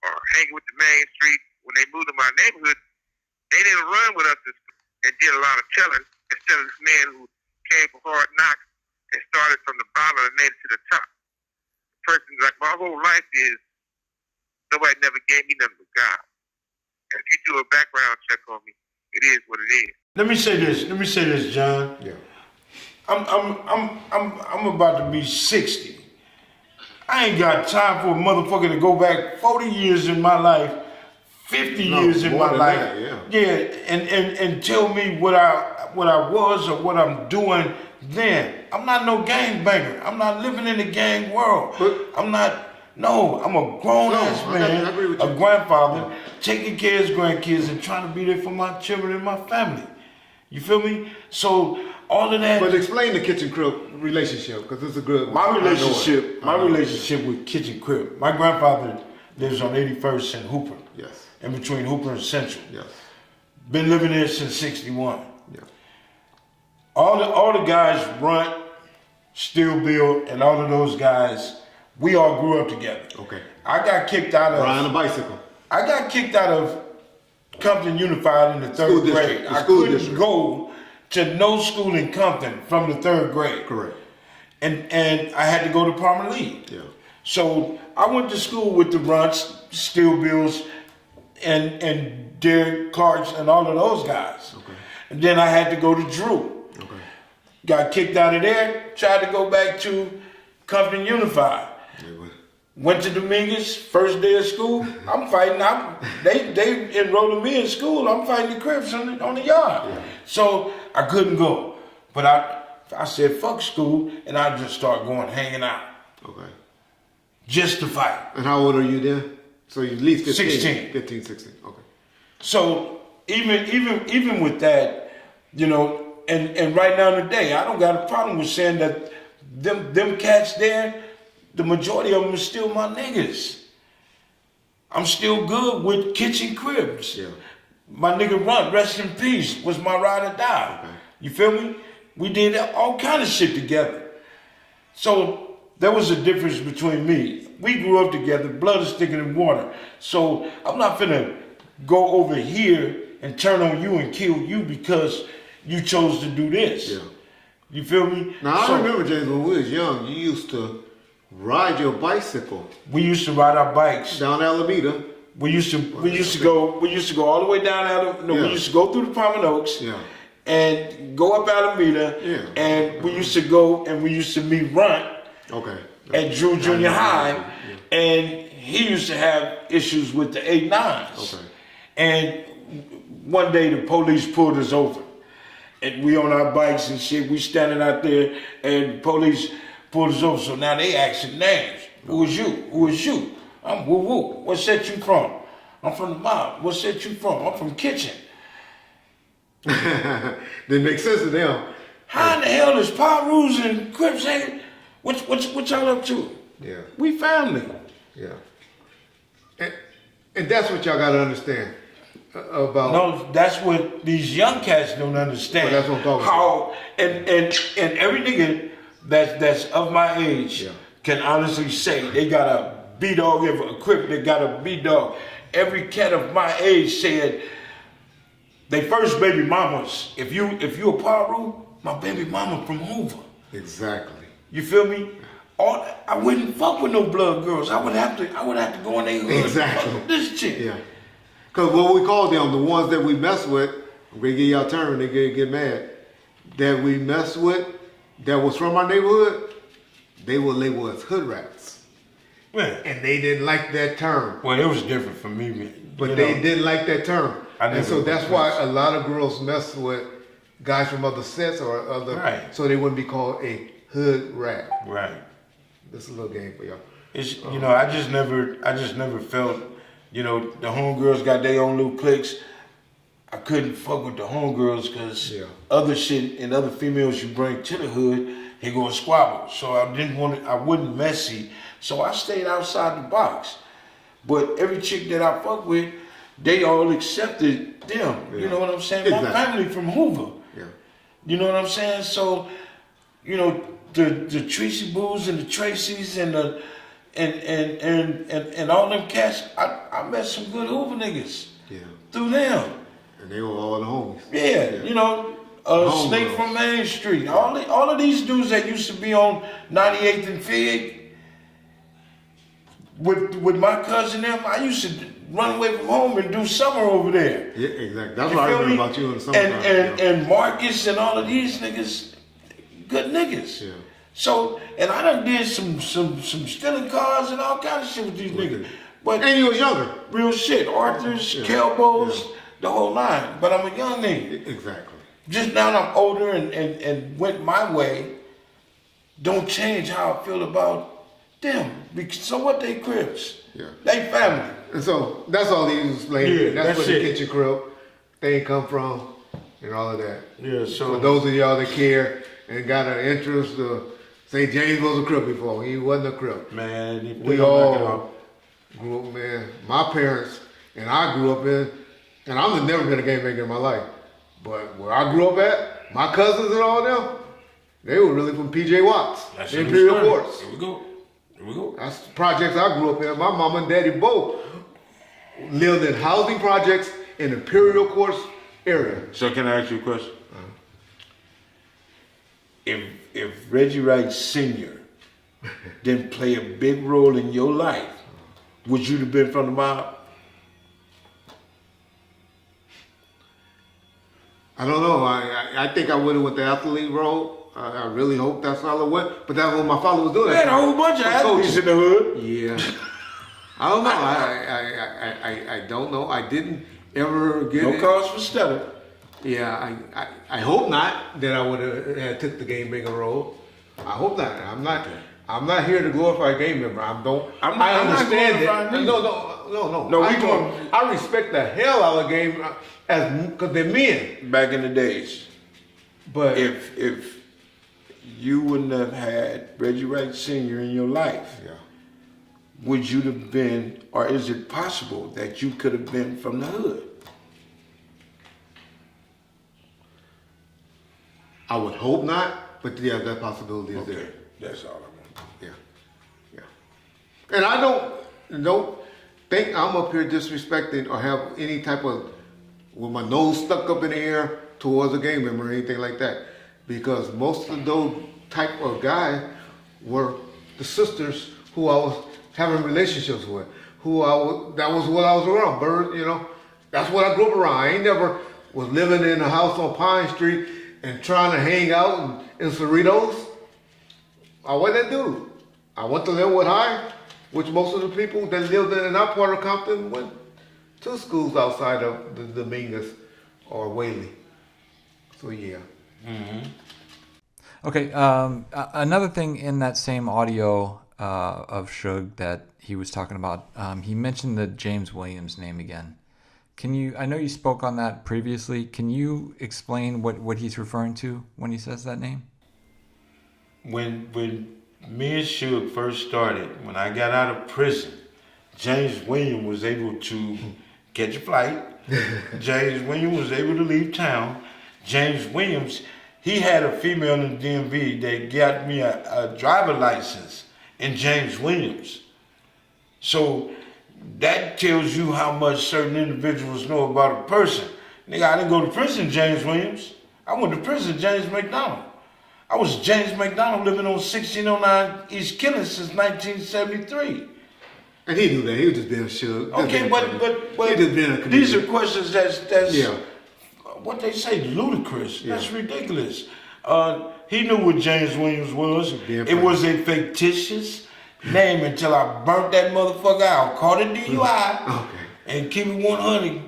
or hanging with the main street. When they moved to my neighborhood, they didn't run with us and did a lot of telling instead of this man who came for hard knocks and started from the bottom and made it to the top. The person, like my whole life is, nobody never gave me nothing but God. And if you do a background check on me, it is what it is. Let me say this, John. yeah. I'm about to be 60. I ain't got time for a motherfucker to go back 40 years in my life, 50 years in my life. That, and tell me what I was or what I'm doing then. I'm not no gang banger. I'm not living in the gang world. I'm a grown ass man, I agree with a you. grandfather, taking care of his grandkids and trying to be there for my children and my family. You feel me? So all of that. But explain the kitchen crib relationship, because it's a good one. My relationship with kitchen crib. My grandfather lives on 81st and Hooper. Yes. In between Hooper and Central. Yes. Been living there since '61. Yeah. All the guys, Runt, Steel Bill, and all of those guys, we all grew up together. Okay. I got kicked out of. Riding a bicycle. I got kicked out of Compton Unified in the third grade. I couldn't go to no school in Compton from the third grade. Correct. And I had to go to Palmer Lee. Yeah. So I went to school with the Runts, Steel Bills, and Derek Clarks and all of those guys. Okay. And then I had to go to Drew. Okay. Got kicked out of there, tried to go back to Compton Unified. Yeah, Went to Dominguez, first day of school. I'm fighting. They enrolled me in school. I'm fighting the Crips on the yard. Yeah. So I couldn't go. But I said, fuck school, and I just started going hanging out. Okay. Just to fight. And how old are you then? So you at least 15? 16. 15, 16. Okay. So even with that, and right now today, I don't got a problem with saying that them cats there, the majority of them are still my niggas. I'm still good with kitchen cribs. Yeah. My nigga Runt, rest in peace, was my ride or die. Okay. You feel me? We did all kind of shit together. So there was a difference between me. We grew up together, blood is thicker than water. So I'm not finna go over here and turn on you and kill you because you chose to do this. Yeah. You feel me? Now I remember, James, when we was young, you used to ride your bicycle We used to ride our bikes. down Alameda. We used to go all the way down Yeah. we used to go through the Palmer Oaks. Yeah. And go up Alameda. Yeah. And we used to meet Runt Okay. at Drew Junior High, Yeah. and he used to have issues with the 8-9s. Okay. And one day the police pulled us over, and we on our bikes and shit. We standing out there, and police pulled us over. So now they asking names. Who is you? Who is you? I'm woo woo. What set you from? I'm from the mob. What set you from? I'm from Kitchen. Didn't make sense to them. How in the hell is Pyrus and Crips hanging? What y'all up to? Yeah. We family. Yeah. And that's what y'all got to understand about. No, that's what these young cats don't understand. Well, that's what I'm talking How and every nigga that's of my age Yeah. can honestly say they got a B-Dog, a Crip that got a B-Dog. Every cat of my age said, they first baby mamas, if you a Paru, my baby mama from Hoover. Exactly. You feel me? I wouldn't fuck with no blood girls. I would have to go in their hood. Exactly. Fuck this chick. Yeah. Because what we call them, the ones that we mess with, I'm going to give y'all a term, they get mad, that we mess with, that was from our neighborhood, they were labeled as hood rats. Man. And they didn't like that term. Well, it was different for me, man. But they didn't like that term. And so that's why a lot of girls mess with guys from other sets or other, right. So they wouldn't be called a hood rat. Right. This is a little game for y'all. It's I just never felt, the homegirls got their own little cliques. I couldn't fuck with the homegirls because other shit and other females you bring to the hood, they gonna squabble. So I wasn't messy. So I stayed outside the box. But every chick that I fuck with, they all accepted them. Yeah. You know what I'm saying? Exactly. My family from Hoover. Yeah. You know what I'm saying? So, the Tracy Boos and the Tracys and and all them cats, I met some good Hoover niggas. Yeah. Through them. And they were all the homies. Yeah. Snake from Main Street. All of these dudes that used to be on 98th and Fig, with my cousin them, I used to run away from home and do summer over there. Yeah, exactly. That's what I remember about you in the summertime. And Marcus and all of these niggas, good niggas. Yeah. So, and I done did some stealing cars and all kinds of shit with these niggas. But and you was younger. Real shit. Arthur's, Kelbos, the whole line. But I'm a young nigga. Exactly. Just now that I'm older and went my way, don't change how I feel about them. So what, they Crips? Yeah. They family. And so that's all these ladies. Yeah, that's where the kitchen crib thing come from and all of that. Yeah, so for those of y'all that care and got an interest, St. James was a Crip before. He wasn't a Crip. Man, we all grew up, man. My parents and I grew up in, and I've never been a game maker in my life. But where I grew up at, my cousins and all them, they were really from PJ Watts, that's Imperial Courts. Here we go. That's the projects I grew up in. My mama and daddy both lived in housing projects in Imperial Courts area. So can I ask you a question? If Reggie Wright Sr. didn't play a big role in your life, would you have been from the mob? I don't know. I think I would have went the athlete role. I really hope that's all it went. But that's what my father was doing. Man, a whole bunch of athletes in the hood. Yeah. I don't know. I don't know. I didn't ever get no cause for study. Yeah, I hope not that I would have took the game maker role. I hope not. I'm not here to glorify a game member. I understand it. No. I respect the hell out of game because they're men. Back in the days. But if you wouldn't have had Reggie Wright Sr. in your life, would you have been, or is it possible that you could have been from the hood? I would hope not, but yeah, that possibility is there. That's all I want. Yeah. And I don't think I'm up here disrespecting or have any type of, with my nose stuck up in the air towards a gang member or anything like that. Because most of those type of guys were the sisters who I was having relationships with. That was what I was around. Bird, that's what I grew up around. I ain't never was living in a house on Pine Street and trying to hang out in Cerritos. I wasn't that dude. I went to Linwood High, which most of the people that lived in our part of Compton went to schools outside of the Dominguez or Whaley. So yeah. Mm-hmm. Okay, another thing in that same audio of Suge that he was talking about, he mentioned the James Williams name again. I know you spoke on that previously. Can you explain what he's referring to when he says that name? When me and Suge first started, when I got out of prison, James Williams was able to catch a flight. James Williams was able to leave town. James Williams, he had a female in the DMV that got me a driver license and James Williams. So that tells you how much certain individuals know about a person. Nigga, I didn't go to prison, James Williams. I went to prison, James McDonald. I was James McDonald living on 1609 East Killen since 1973. And he knew that. He was just being Suge. Okay, but he just being a comedian. These are questions that's yeah. What they say, ludicrous. Yeah. That's ridiculous. He knew what James Williams was. It was a fictitious name until I burnt that motherfucker out. Caught a DUI and keep it 100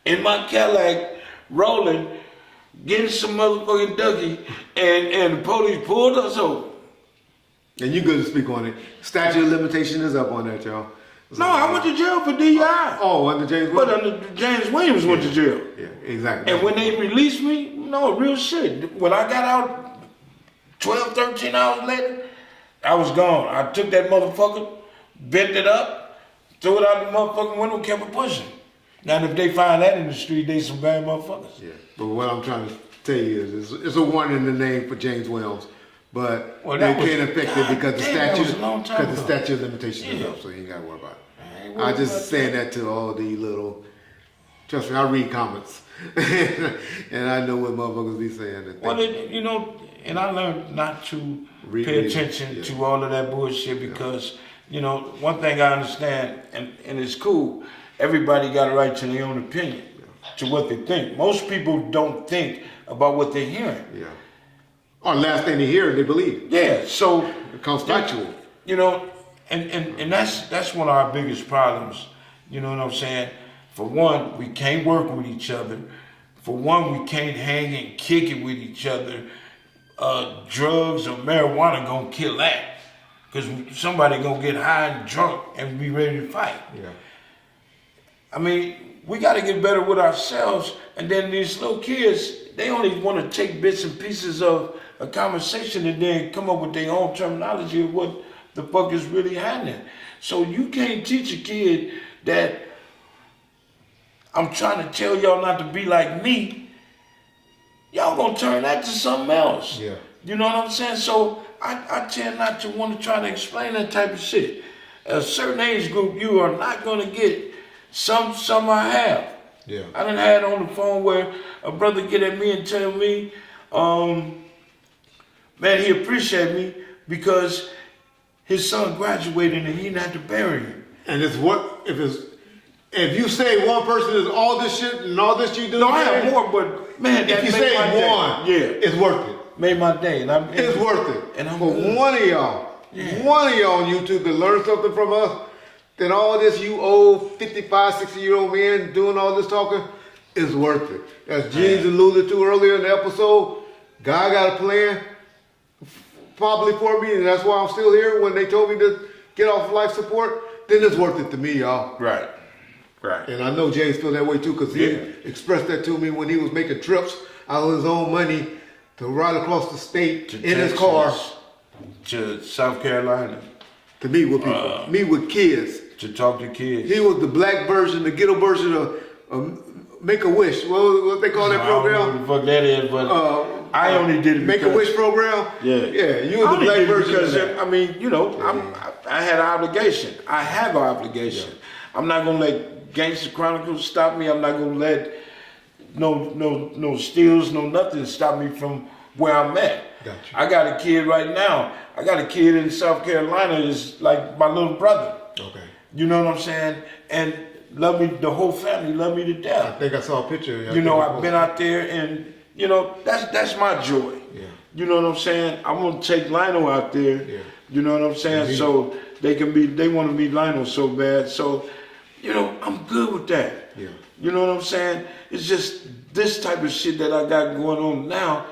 in my Cadillac rolling, getting some motherfucking Dougie, and the police pulled us over. And you good to speak on it. Statute of limitation is up on that, y'all. No, I went to jail for DUI. Oh, under James Williams? But under James Williams went to jail. Yeah, exactly. And when they released me, no, real shit. When I got out 12, 13 hours later, I was gone. I took that motherfucker, bent it up, threw it out the motherfucking window, kept it pushing. Now, if they find that in the street, they some bad motherfuckers. Yeah, but what I'm trying to tell you is it's a warning in the name for James Williams. But they can't affect it because the statute of limitations is up, so you ain't got to worry about it. I just saying that to all the little. Trust me, I read comments, and I know what motherfuckers be saying. Well, and I learned not to pay attention to all of that bullshit because one thing I understand, and it's cool. Everybody got a right to their own opinion, to what they think. Most people don't think about what they're hearing. Yeah. Or last thing they hear, they believe. Yeah, so it comes factual. And that's one of our biggest problems. You know what I'm saying? For one, we can't work with each other. For one, we can't hang and kick it with each other. Drugs or marijuana gonna kill that. Because somebody gonna get high and drunk and be ready to fight. Yeah. I mean, we gotta get better with ourselves. And then these little kids, they only want to take bits and pieces of a conversation and then come up with their own terminology of what the fuck is really happening. So you can't teach a kid that I'm trying to tell y'all not to be like me. Y'all gonna turn that to something else. Yeah. You know what I'm saying? So I tend not to want to try to explain that type of shit. At a certain age group, you are not gonna get some I have. Yeah. I done had on the phone where a brother get at me and tell me, man, he appreciate me because his son graduated and he didn't have to bury him. And if you say one person is all this shit and all this you do, no, I have more, but man, if you say one, it's worth it. Made my day, and it's worth it. And I'm for good. One of y'all on YouTube to learn something from us. Then all this you old 55, 60-year-old men doing all this talking is worth it. As James alluded to earlier in the episode, God got a plan probably for me, and that's why I'm still here. When they told me to get off life support, then it's worth it to me, y'all. Right. And I know James feel that way too, because he expressed that to me when he was making trips out of his own money to ride across the state in Texas, his car to South Carolina to meet with people, meet with kids, to talk to kids. He was the black version, the ghetto version of Make-A-Wish. What they call that program? I don't know what the fuck that is, but I only did it Make-A-Wish program. Yeah, you was the black version because, of that. I mean, I had an obligation. I have an obligation. Yeah. I'm not gonna let Gangster Chronicles stop me. I'm not gonna let no steals, no nothing stop me from where I'm at. Gotcha. I got a kid right now. I got a kid in South Carolina. It's like my little brother. Okay. You know what I'm saying? And love me, the whole family love me to death. I think I saw a picture. I've been out there and, that's my joy. Yeah. You know what I'm saying? I'm gonna take Lionel out there. Yeah. You know what I'm saying? Mm-hmm. So they want to meet Lionel so bad. So, I'm good with that. Yeah. You know what I'm saying? It's just this type of shit that I got going on now.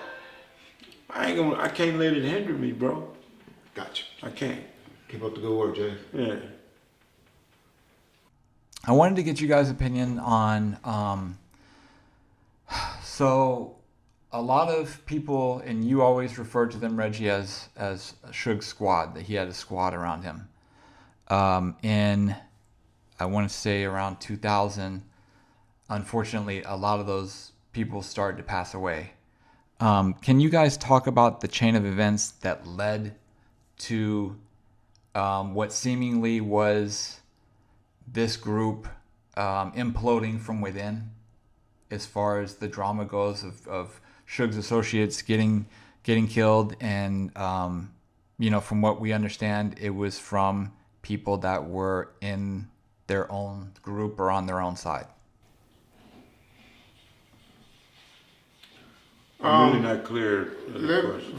I can't let it hinder me, bro. Gotcha. I can't. Keep up the good work, Jay. Yeah. I wanted to get you guys' opinion on, so a lot of people, and you always refer to them, Reggie, as Suge's squad, that he had a squad around him. In, I want to say around 2000, unfortunately, a lot of those people started to pass away. Can you guys talk about the chain of events that led to what seemingly was this group imploding from within, as far as the drama goes of Suge's associates getting killed, and from what we understand, it was from people that were in their own group or on their own side. I'm really not clear.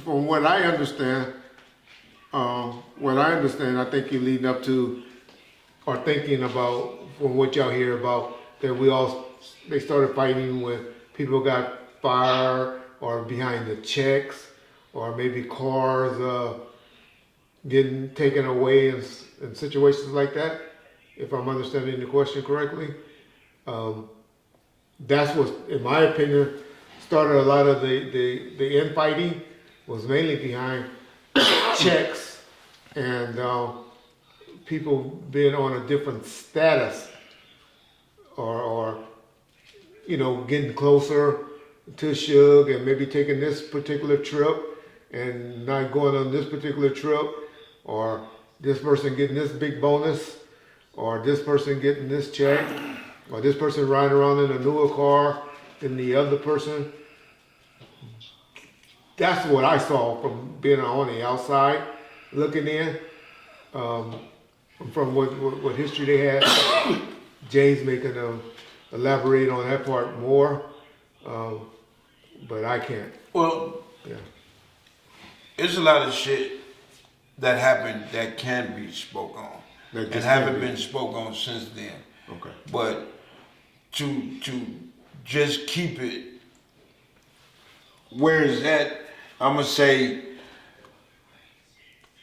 From what I understand, I think you're leading up to, or thinking about, from what y'all hear about, that they started fighting with people got fired or behind the checks, or maybe cars getting taken away in situations like that, if I'm understanding the question correctly. That's what, in my opinion, started a lot of the infighting, was mainly behind checks and people being on a different status, or getting closer to Suge and maybe taking this particular trip and not going on this particular trip, or this person getting this big bonus, or this person getting this check, or this person riding around in a newer car than the other person. That's what I saw from being on the outside looking in. From what history they had. James may can elaborate on that part more, but I can't. Well, Yeah. there's a lot of shit that happened that can be spoke on, That and just haven't can't be. been spoke on since then. Okay. But to just keep it where it's at, I'm gonna say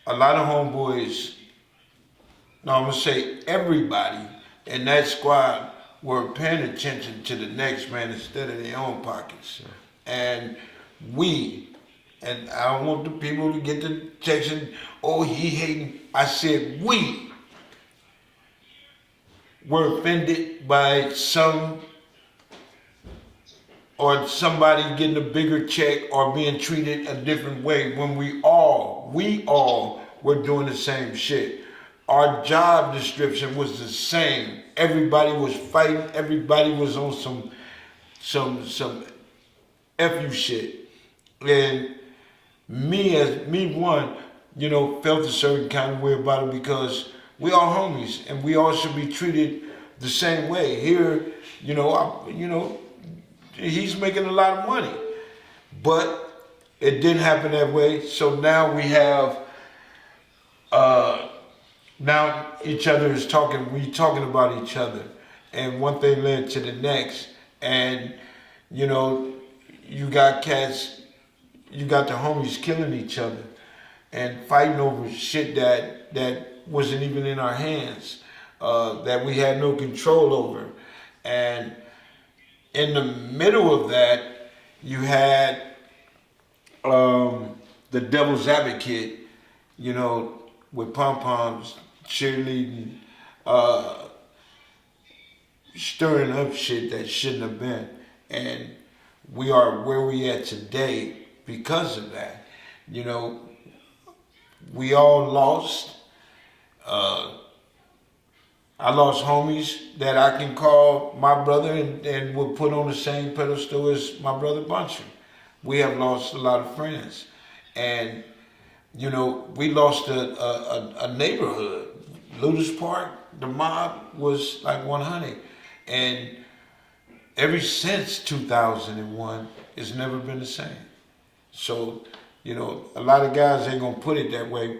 a lot of homeboys. No, I'm gonna say everybody in that squad were paying attention to the next man instead of their own pockets. And I don't want the people to get the text, oh, he hating. I said we were offended by somebody getting a bigger check or being treated a different way when we all were doing the same shit. Our job description was the same. Everybody was fighting. Everybody was on some FU shit. And me one, felt a certain kind of way about it, because we all homies and we all should be treated the same way. Here, he's making a lot of money, but it didn't happen that way. So now we have, now each other is talking, we talking about each other, and one thing led to the next. And you got cats, you got the homies killing each other and fighting over shit that wasn't even in our hands, that we had no control over. And in the middle of that, you had the devil's advocate, with pom-poms cheerleading, stirring up shit that shouldn't have been. And we are where we at today because of that. We all lost. I lost homies that I can call my brother and would put on the same pedestal as my brother Buncher. We have lost a lot of friends. And, we lost a neighborhood. Ludus Park, the mob was like 100. And ever since 2001, it's never been the same. So, a lot of guys ain't gonna put it that way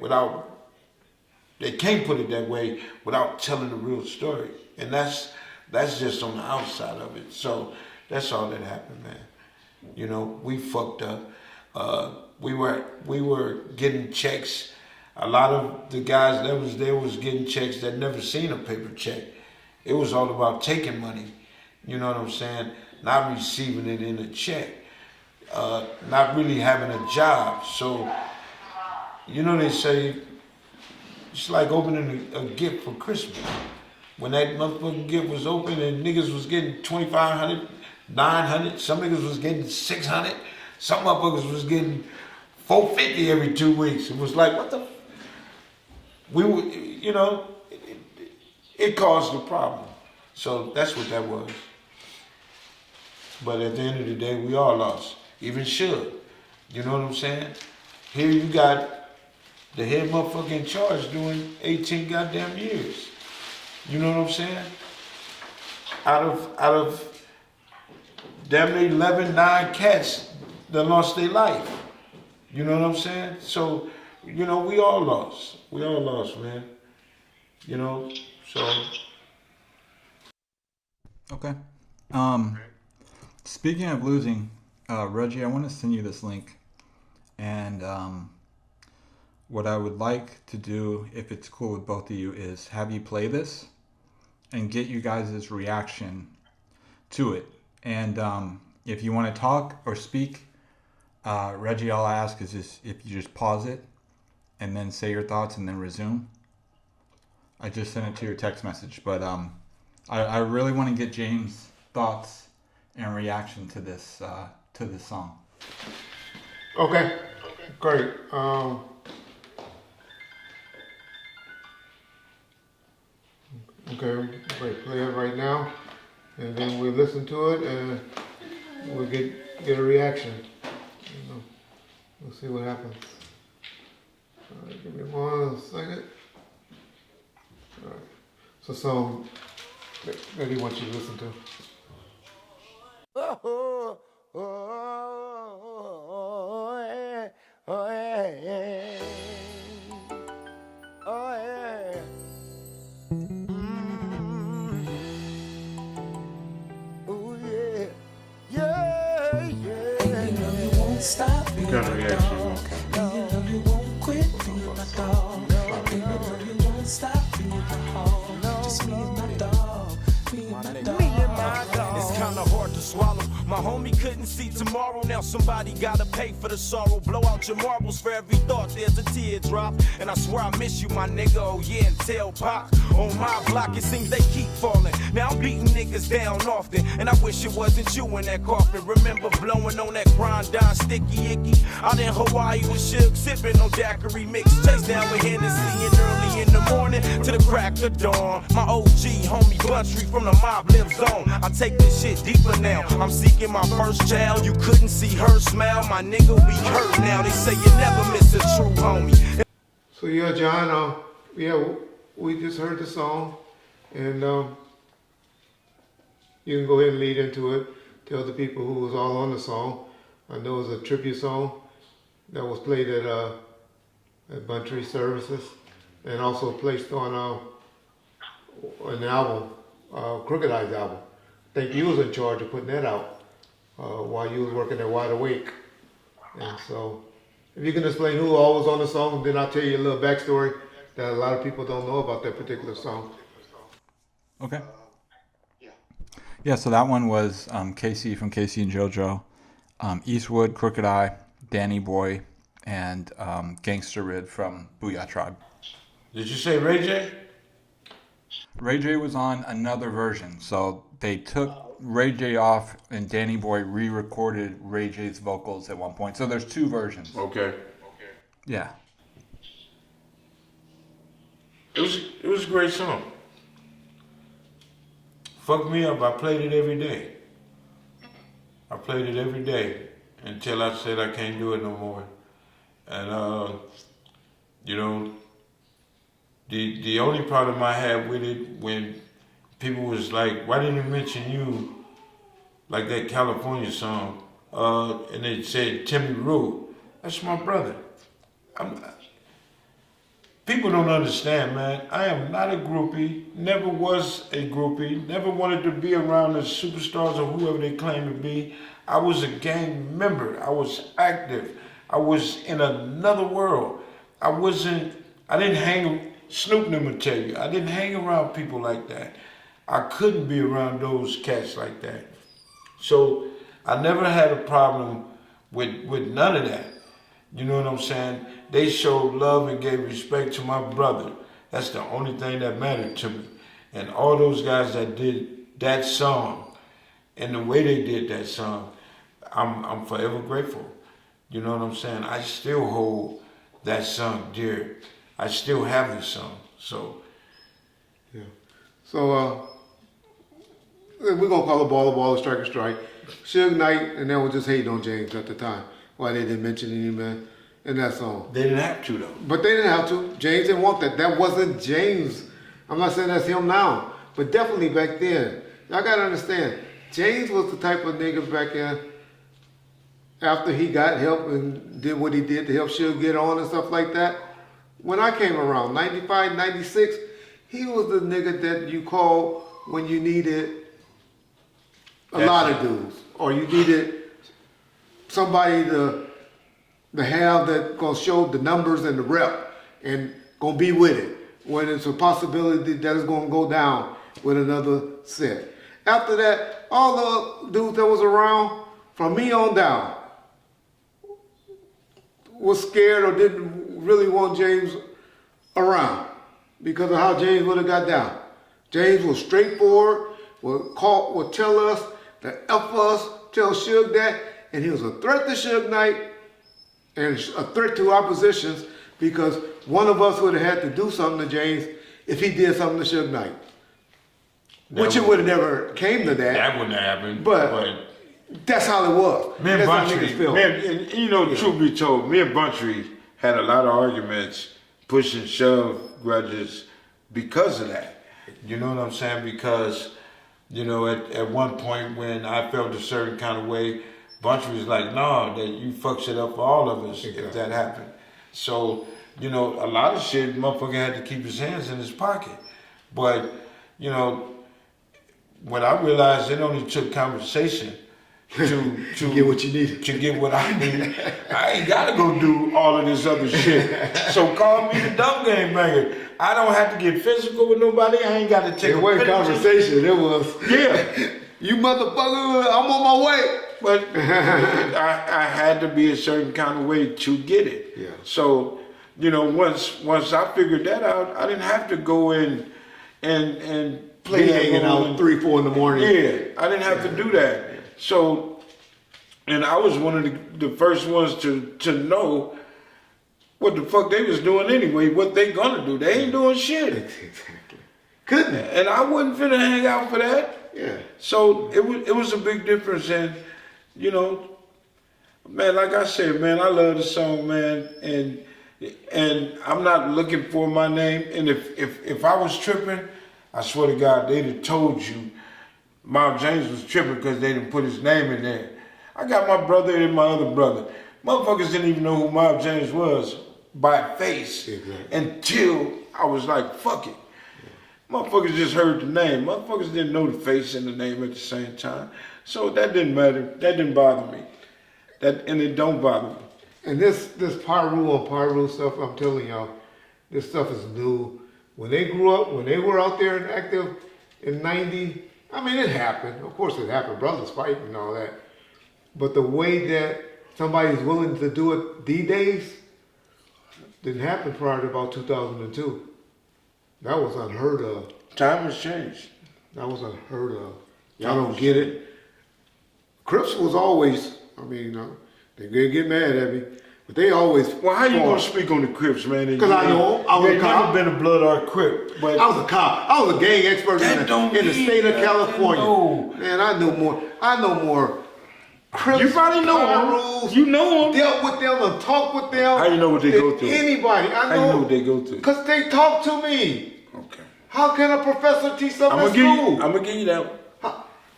they can't put it that way without telling the real story. And that's just on the outside of it. So that's all that happened, man. We fucked up. We were getting checks. A lot of the guys that was there was getting checks that never seen a paper check. It was all about taking money. You know what I'm saying? Not receiving it in a check. Not really having a job. So, they say, it's like opening a gift for Christmas. When that motherfucking gift was open and niggas was getting $2,500, $900, some niggas was getting $600, some motherfuckers was getting $450 every 2 weeks. It was like, what the? we were, you know, it caused a problem. So that's what that was. But at the end of the day, we all lost. Even Suge. You know what I'm saying? Here you got the head motherfucker in charge doing 18 goddamn years. You know what I'm saying? Out of damn near 9 cats that lost their life. You know what I'm saying? So, you know, we all lost. We all lost, man. You know, so. Okay. Speaking of losing, Reggie, I want to send you this link. And what I would like to do, if it's cool with both of you, is have you play this and get you guys' reaction to it. And if you want to talk or speak, Reggie, all I ask is just if you just pause it and then say your thoughts and then resume. I just sent it to your text message, but I really want to get James' thoughts and reaction to this song. Okay, great. Okay, great. Play it right now, and then we'll listen to it, and we'll get a reaction. You know, we'll see what happens. All right, give me 1 second. All right. So, song that he wants you to listen to. What kind of reaction you want? It's kinda hard to swallow. My homie couldn't see tomorrow. Now somebody gotta pay for the sorrow. Blow out your marbles for every thought. There's a teardrop. And I swear I miss you, my nigga. Oh yeah, and tell Pop. On my block, it seems they keep falling. Now I'm beating niggas down often. And I wish it wasn't you in that coffin. Remember blowing on that grind down sticky icky. Out in Hawaii with Suge, sipping on daiquiri mix. Chase down with Hennessy and early in the morning to the crack of dawn. My OG homie Buntry from the mob lives on. I take this shit deeper now. I'm seeking my first child. You couldn't see her smile. My nigga, we hurt now. They say you never miss a true homie. So yeah, John. We just heard the song, and you can go ahead and lead into it. Tell the people who was all on the song. I know it was a tribute song that was played at Buntry services, and also placed on an album, Crooked Eye's album. I think you was in charge of putting that out while you was working at Wide Awake. And so, if you can explain who all was on the song, then I'll tell you a little backstory that a lot of people don't know about that particular song. Okay. Yeah, so that one was Casey from Casey and JoJo, Eastwood, Crooked Eye, Danny Boy, and Gangster Rid from Booyah Tribe. Did you say Ray J? Ray J was on another version, so they took Ray J off and Danny Boy re-recorded Ray J's vocals at one point. So there's 2 versions. Okay. Yeah. It was a great song. Fuck me up, I played it every day. I played it every day until I said I can't do it no more. And you know, the only problem I had with it when people was like, why didn't you mention you like that California song? And they said Timmy Rue. That's my brother. People don't understand, man. I am not a groupie, never was a groupie, never wanted to be around the superstars or whoever they claim to be. I was a gang member. I was active. I was in another world. I didn't hang, Snoop never tell you, I didn't hang around people like that. I couldn't be around those cats like that. So I never had a problem with none of that. You know what I'm saying? They showed love and gave respect to my brother. That's the only thing that mattered to me. And all those guys that did that song and the way they did that song, I'm forever grateful. You know what I'm saying? I still hold that song dear. I still have the song. So Yeah. So we're gonna call it ball, strike, strike. Suge Knight, and they were just hating on James at the time. Why they didn't mention any man in that song. they didn't have to though. But they didn't have to. James didn't want that. That wasn't James. I'm not saying that's him now, but definitely back then. Y'all gotta understand, James was the type of nigga back then, after he got help and did what he did to help Suge get on and stuff like that. When I came around, 95, 96, he was the nigga that you called when you needed a lot of dudes, or you needed somebody to have that gonna show the numbers and the rep and gonna be with it when it's a possibility that it's gonna go down with another set. After that, all the dudes that was around, from me on down, was scared or didn't really want James around because of how James would have got down. James was straightforward, would tell us to F us, tell Suge that, and he was a threat to Suge Knight and a threat to oppositions because one of us would have had to do something to James if he did something to Suge Knight. Which it would have never came to that. That wouldn't have happened. But that's how it was. Me and That's how niggas feel. and you know, truth be told, me and Buntry had a lot of arguments, push and shove grudges because of that. You know what I'm saying? Because, you know, at one point when I felt a certain kind of way, Buntry was like, no, that you fuck shit up for all of us if that happened. So, you know, a lot of shit, motherfucker had to keep his hands in his pocket. But, you know, when I realized it only took conversation to get what you need. To get what I need. I ain't gotta go do all of this other shit. So call me the dumb game banger. I don't have to get physical with nobody. I ain't gotta take It wasn't conversation, it was, yeah. you motherfucker, I'm on my way. But I had to be a certain kind of way to get it. Yeah. So, you know, once I figured that out, I didn't have to go in and play Be that hanging role out 3, 4 in the morning. Yeah, I didn't have to do that. So, and I was one of the first ones to know what the fuck they was doing anyway, what they gonna do. They ain't doing shit. Exactly. Couldn't. And I wasn't finna hang out for that. Yeah. So it was a big difference, and you know, man, like I said, man, I love the song, man, and I'm not looking for my name. And if I was tripping, I swear to God, they'd have told you Mob James was tripping because they didn't put his name in there. I got my brother and my other brother. Motherfuckers didn't even know who Mob James was by face until I was like, fuck it. Motherfuckers just heard the name. Motherfuckers didn't know the face and the name at the same time. So that didn't matter. That didn't bother me. And it don't bother me. And this Pyru on Pyru stuff, I'm telling y'all, this stuff is new. When they grew up, when they were out there and active in 90, I mean, it happened. Of course it happened. Brothers fighting and all that. But the way that somebody's willing to do it these days didn't happen prior to about 2002. That was unheard of. Time has changed. That was unheard of. Y'all don't get it. Crips was always, I mean, they gonna get mad at me, but they always. Well, how you gonna speak on the Crips, man? Because I know I was a cop. Never been a blood or Crip, but I was a cop. I was a gang expert in the state of California. No. Man, I know more. I know more. Crips, You probably know them. rules, You know them. dealt with them and talked with them. How you know what they than go through? Anybody. I How you know what they go through? Because they talk to me. Okay. How can a professor teach something I'm in school? gonna give you that one.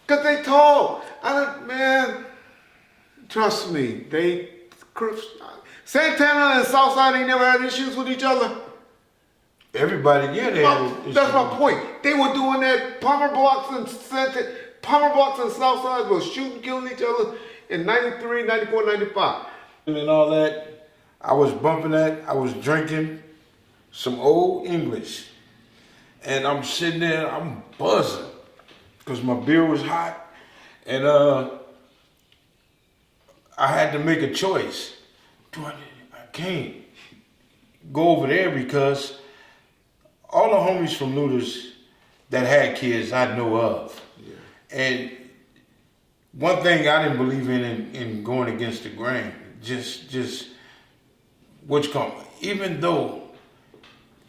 Because they talk. Man, trust me. Crips. Santana and Southside ain't never had issues with each other. Everybody, yeah, they had That's my issues. point. They were doing that. Palmer Blocks and Southside was shooting, killing each other in 93, 94, 95. And all that, I was bumping that. I was drinking some old English, and I'm sitting there, I'm buzzing because my beer was hot, and I had to make a choice. I can't go over there because all the homies from Looters that had kids I know of. Yeah. And one thing I didn't believe in going against the grain, just what you call it. Even though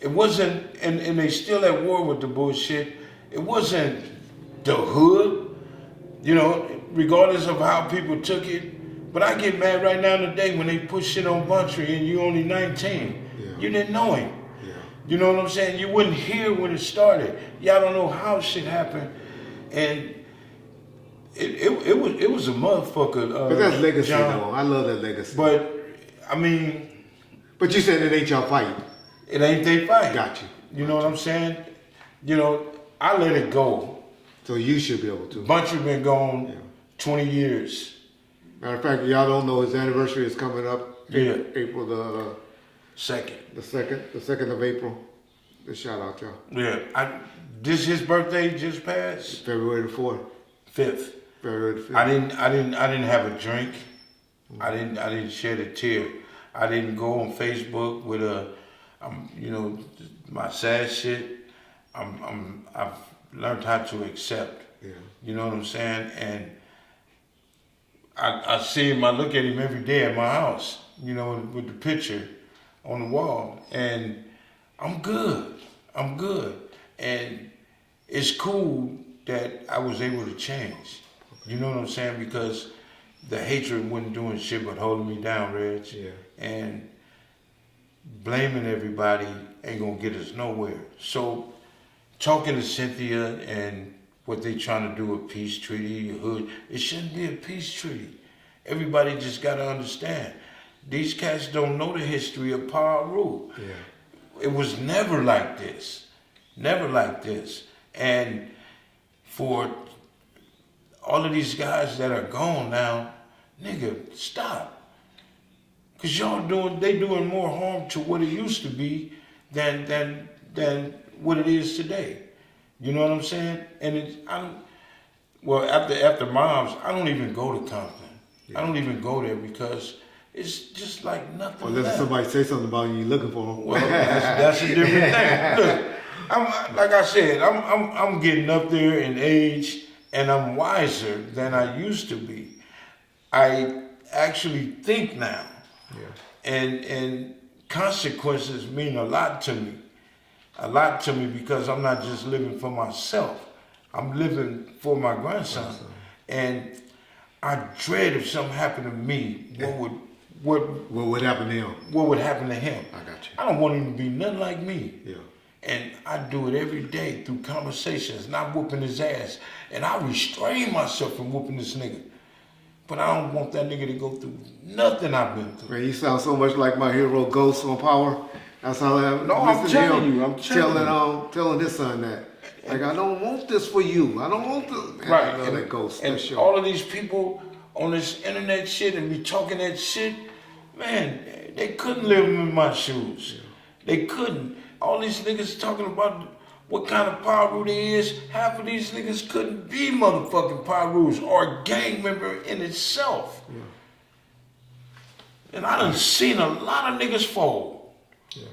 It wasn't, and they still at war with the bullshit. It wasn't the hood, you know, regardless of how people took it. But I get mad right now today when they put shit on Buntry and you only 19. Yeah. You didn't know him. Yeah. You know what I'm saying? You wouldn't hear when it started. Y'all don't know how shit happened. And it was a motherfucker. But that's legacy, John. though. I love that legacy. But, I mean... But you said it ain't y'all fight. It ain't they fight. Got you. You know what I'm saying? You know, I let it go. So you should be able to. Buntry been gone 20 years. Matter of fact, y'all don't know his anniversary is coming up. Yeah. April the 2nd. The 2nd of April. Just shout out y'all. Yeah. This his birthday just passed? February the 4th. 5th. February the 5th. I didn't have a drink. I didn't shed a tear. I didn't go on Facebook with you know, my sad shit. I've learned how to accept. Yeah. You know what I'm saying? And I see him, I look at him every day at my house, you know, with the picture on the wall. And I'm good. I'm good. And it's cool that I was able to change. You know what I'm saying? Because the hatred wasn't doing shit but holding me down, Reg. Yeah. And blaming everybody ain't gonna get us nowhere. So talking to Cynthia and what they trying to do, a peace treaty, a hood, it shouldn't be a peace treaty. Everybody just gotta understand. These cats don't know the history of power rule. Yeah. It was never like this. Never like this. And for all of these guys that are gone now, nigga, stop. Cause they doing more harm to what it used to be than what it is today. You know what I'm saying? And after moms, I don't even go to Compton. Yeah. I don't even go there because it's just like nothing. Unless somebody say something about you looking for them. Well, that's a different thing. Look, like I said, I'm getting up there in age and I'm wiser than I used to be. I actually think now. Yeah. And consequences mean a lot to me. A lot to me because I'm not just living for myself. I'm living for my grandson. Awesome. And I dread if something happened to me, what would happen to him? What would happen to him? I got you. I don't want him to be nothing like me. Yeah. And I do it every day through conversations, not whooping his ass. And I restrain myself from whooping this nigga. But I don't want that nigga to go through nothing I've been through. Man, you sound so much like my hero Ghost on Power. That's how I No, I'm telling you. I'm telling his son that. Like, I don't want this for you. I don't want this. Man, right. I love that Ghost. And all of these people on this internet shit and be talking that shit, man, they couldn't live in my shoes. Yeah. They couldn't. All these niggas talking about what kind of power rule there is. Half of these niggas couldn't be motherfucking power rules or a gang member in itself. Yeah. And I done seen a lot of niggas fold. Yeah.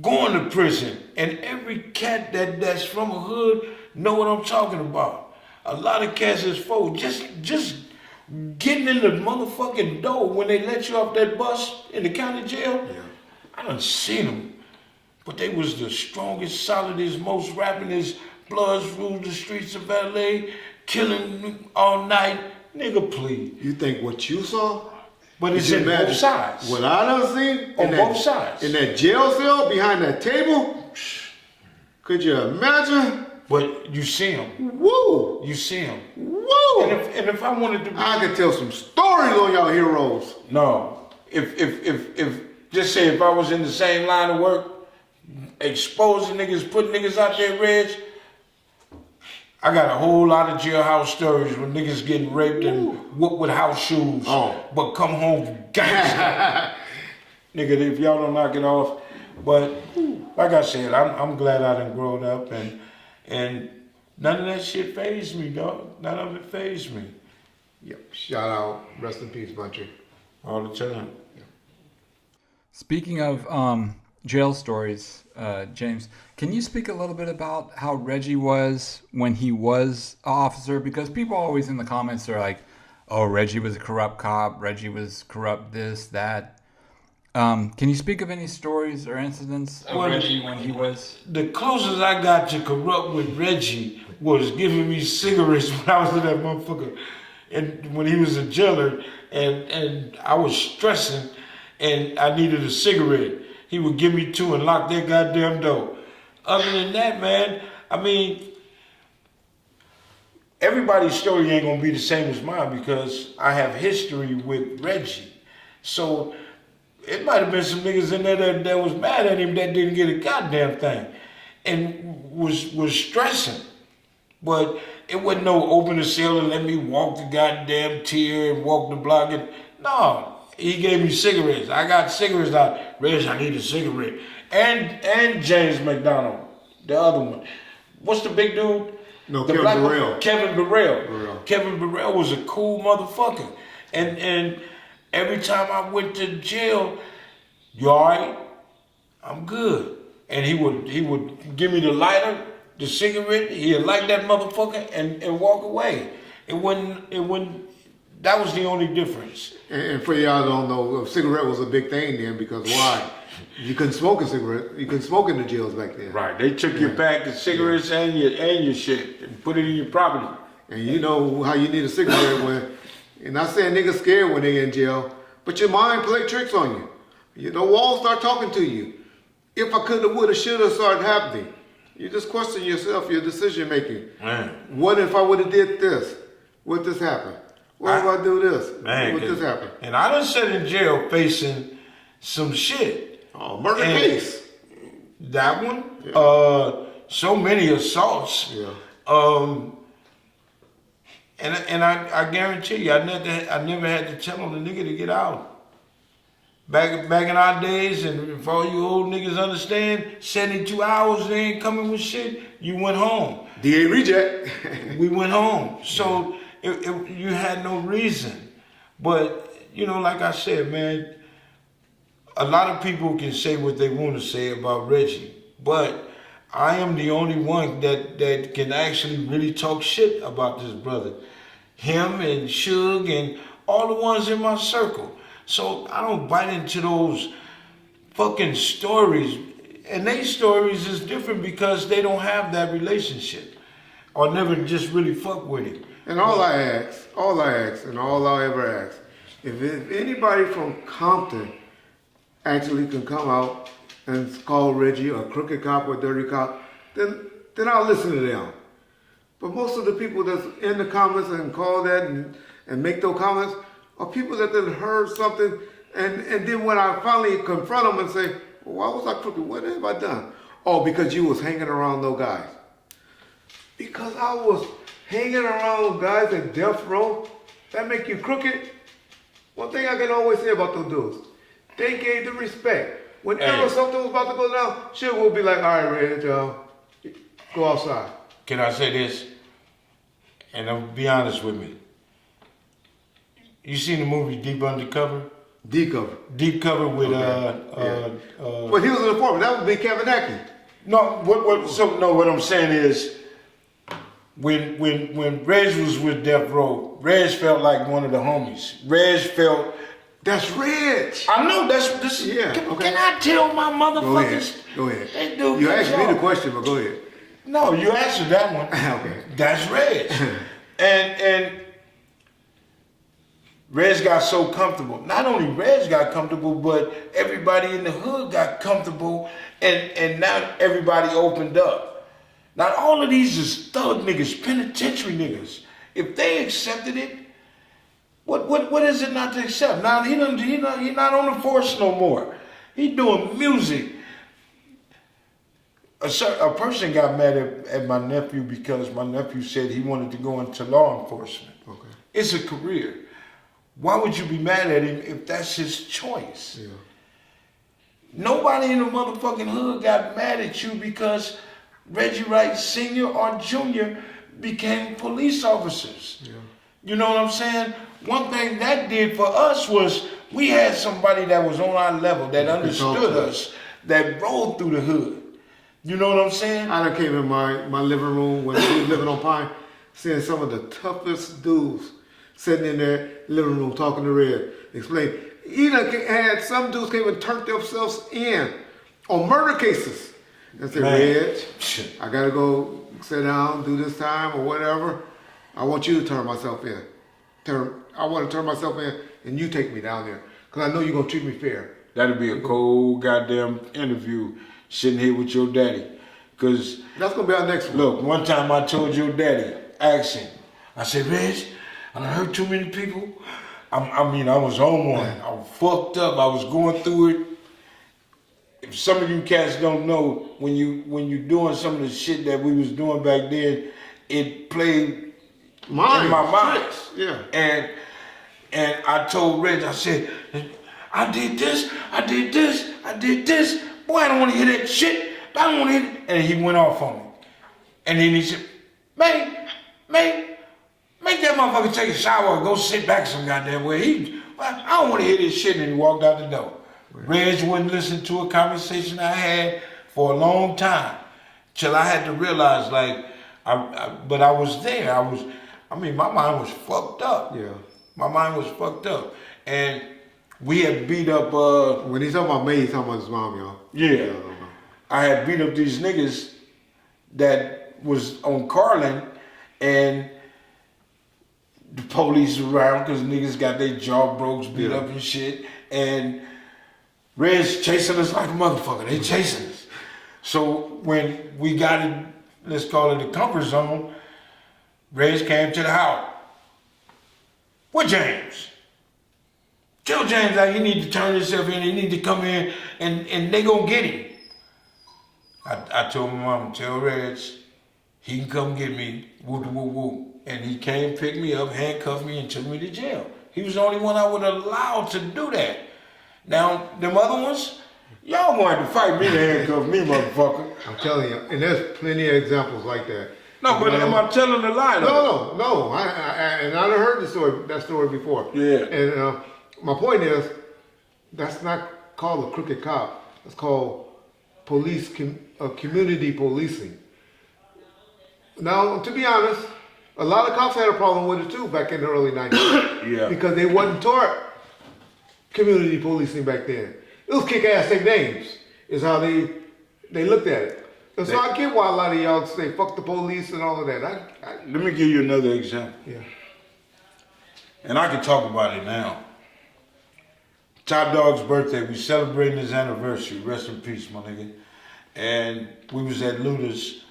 Going to prison. And every cat that's from a hood know what I'm talking about. A lot of cats is fold. Just getting in the motherfucking door when they let you off that bus in the county jail. Yeah. I done seen them. But they was the strongest, solidest, most rappingest, bloods ruled the streets of LA, killing all night. Nigga, please. You think what you saw? But it's in both sides. What I done seen? On both sides. In that jail cell behind that table? Could you imagine? But you see him. Woo! You see him. Woo! And if I wanted to, I could tell some stories on y'all heroes. No, if just say if I was in the same line of work, exposing niggas, putting niggas out there, Reg, I got a whole lot of jailhouse stories where niggas getting raped and whooped with house shoes, but come home gangster. Nigga, if y'all don't knock it off. But like I said, I'm glad I done grown up and none of that shit fazed me, dog. None of it fazed me. Yep. Shout out, rest in peace, Buntry. All the time. Yep. Speaking of jail stories, James, can you speak a little bit about how Reggie was when he was an officer? Because people always in the comments are like, oh, Reggie was a corrupt cop, Reggie was corrupt this, that. Can you speak of any stories or incidents of Reggie when he was? The closest I got to corrupt with Reggie was giving me cigarettes when I was in that motherfucker, and when he was a jailer, and I was stressing, and I needed a cigarette. He would give me two and lock that goddamn door. Other than that, man, I mean, everybody's story ain't gonna be the same as mine because I have history with Reggie. So it might have been some niggas in there that was mad at him that didn't get a goddamn thing and was stressing. But it wasn't no open the cell and let me walk the goddamn tier and walk the block. And no, he gave me cigarettes. I got cigarettes out. Reg, I need a cigarette. And James McDonald, the other one. What's the big dude? No, the Kevin Burrell. Kevin Burrell. Kevin Burrell was a cool motherfucker. And every time I went to jail, you all right? I'm good. And he would give me the lighter, the cigarette, he'd light that motherfucker and walk away. It wasn't, that was the only difference. And for y'all don't know, a cigarette was a big thing then because why? You couldn't smoke a cigarette. You couldn't smoke in the jails back then. Right. They took your pack of cigarettes and your shit and put it in your property. And you know how you need a cigarette when, and not saying niggas scared when they in jail, but your mind play tricks on you. You know, walls start talking to you. If I coulda, woulda, shoulda started happening. You just question yourself, your decision making. Man. What if I woulda did this? Would this happen? What if I do this? Man, Would this happen? And I done sat in jail facing some shit. Oh, murder case. That one. So many assaults. Yeah. And I guarantee you, I never had to tell on the nigga to get out. Back in our days, and for all you old niggas understand, 72 hours they ain't coming with shit. You went home. DA reject. We went home. So you had no reason. But you know, like I said, man, a lot of people can say what they want to say about Reggie, but I am the only one that can actually really talk shit about this brother. Him and Suge and all the ones in my circle. So I don't bite into those fucking stories. And they stories is different because they don't have that relationship or never just really fuck with him. And all I ask, and all I ever ask, if anybody from Compton actually can come out and call Reggie a crooked cop or dirty cop, then I'll listen to them. But most of the people that's in the comments and call that and make those comments are people that then heard something and then when I finally confront them and say, well, why was I crooked? What have I done? Oh, because you was hanging around those guys. Because I was hanging around guys at death row, that make you crooked? One thing I can always say about those dudes, they gave the respect. Whenever something was about to go down, shit will be like, all right, Red, go outside. Can I say this? And be honest with me. You seen the movie Deep Undercover? Deep cover. Deep Cover with Well, he was an informant. That would be Kevin Ackey. No, what I'm saying is when Reg was with Death Row, Reg felt like one of the homies. Reg felt That's Rich. I know this. Yeah. Can I tell my motherfuckers? Go ahead. That dude You can asked me talk. the question, but go ahead. No, you answered that one. Okay. That's Reg. and Reg got so comfortable. Not only Reg got comfortable, but everybody in the hood got comfortable, and now everybody opened up. Now all of these is thug niggas, penitentiary niggas. If they accepted it, what is it not to accept? Now he not on the force no more. He doing music. A person got mad at my nephew because my nephew said he wanted to go into law enforcement. Okay. It's a career. Why would you be mad at him if that's his choice? Yeah. Nobody in the motherfucking hood got mad at you because Reggie Wright Sr. or Jr. became police officers. Yeah. You know what I'm saying? One thing that did for us was we had somebody that was on our level, that understood us, that rolled through the hood. You know what I'm saying? I done came in my living room when we was living on Pine, seeing some of the toughest dudes sitting in their living room talking to Red. Explain, He done had some dudes came and turned themselves in on murder cases. And said, Reg, I gotta go sit down, do this time or whatever. I want you to turn myself in. I want to turn myself in and you take me down there. Because I know you're gonna treat me fair. That'd be a cold goddamn interview sitting here with your daddy. Cause that's gonna be our next one. Look, one time I told your daddy, asked him, I said, Reg, I done hurt too many people. I was on one. I was fucked up. I was going through it. If some of you cats don't know, when you doing some of the shit that we was doing back then, it played in my mind. Yeah. And I told Reg, I said, I did this. Boy, I don't want to hear that shit. I don't want to hear it. And he went off on me. And then he said, man, make that motherfucker take a shower and go sit back some goddamn way. I don't want to hear this shit. And he walked out the door. Reg wouldn't listen to a conversation I had for a long time. Till I had to realize, like, but I was there. My mind was fucked up. Yeah. My mind was fucked up. And we had beat up, when he's talking about me, he's talking about his mom, y'all. Yeah. I had beat up these niggas that was on Carlin, and the police around because niggas got their jaw broke, beat up and shit. And Red's chasing us like a motherfucker. They chasing us. So when we got in, let's call it the comfort zone, Reg came to the house. What James? Tell James that he need to turn himself in. He need to come in and they gonna get him. I told my mom, tell Reg, he can come get me, whoop, whoop, whoop. And he came, picked me up, handcuffed me, and took me to jail. He was the only one I would allow to do that. Now, them other ones, y'all wanted to fight me to handcuff me, motherfucker. I'm telling you, and there's plenty of examples like that. No, but am I telling a lie? No. I done heard that story before. Yeah. And my point is, that's not called a crooked cop. It's called community policing. Now, to be honest, a lot of cops had a problem with it too back in the early 90s. Yeah. Because they wasn't taught community policing back then. It was kick ass, take names, is how they looked at it. And so I get why a lot of y'all say fuck the police and all of that. Let me give you another example. Yeah. And I can talk about it now. Top Dog's birthday, we celebrating his anniversary. Rest in peace, my nigga. And we was at Luda's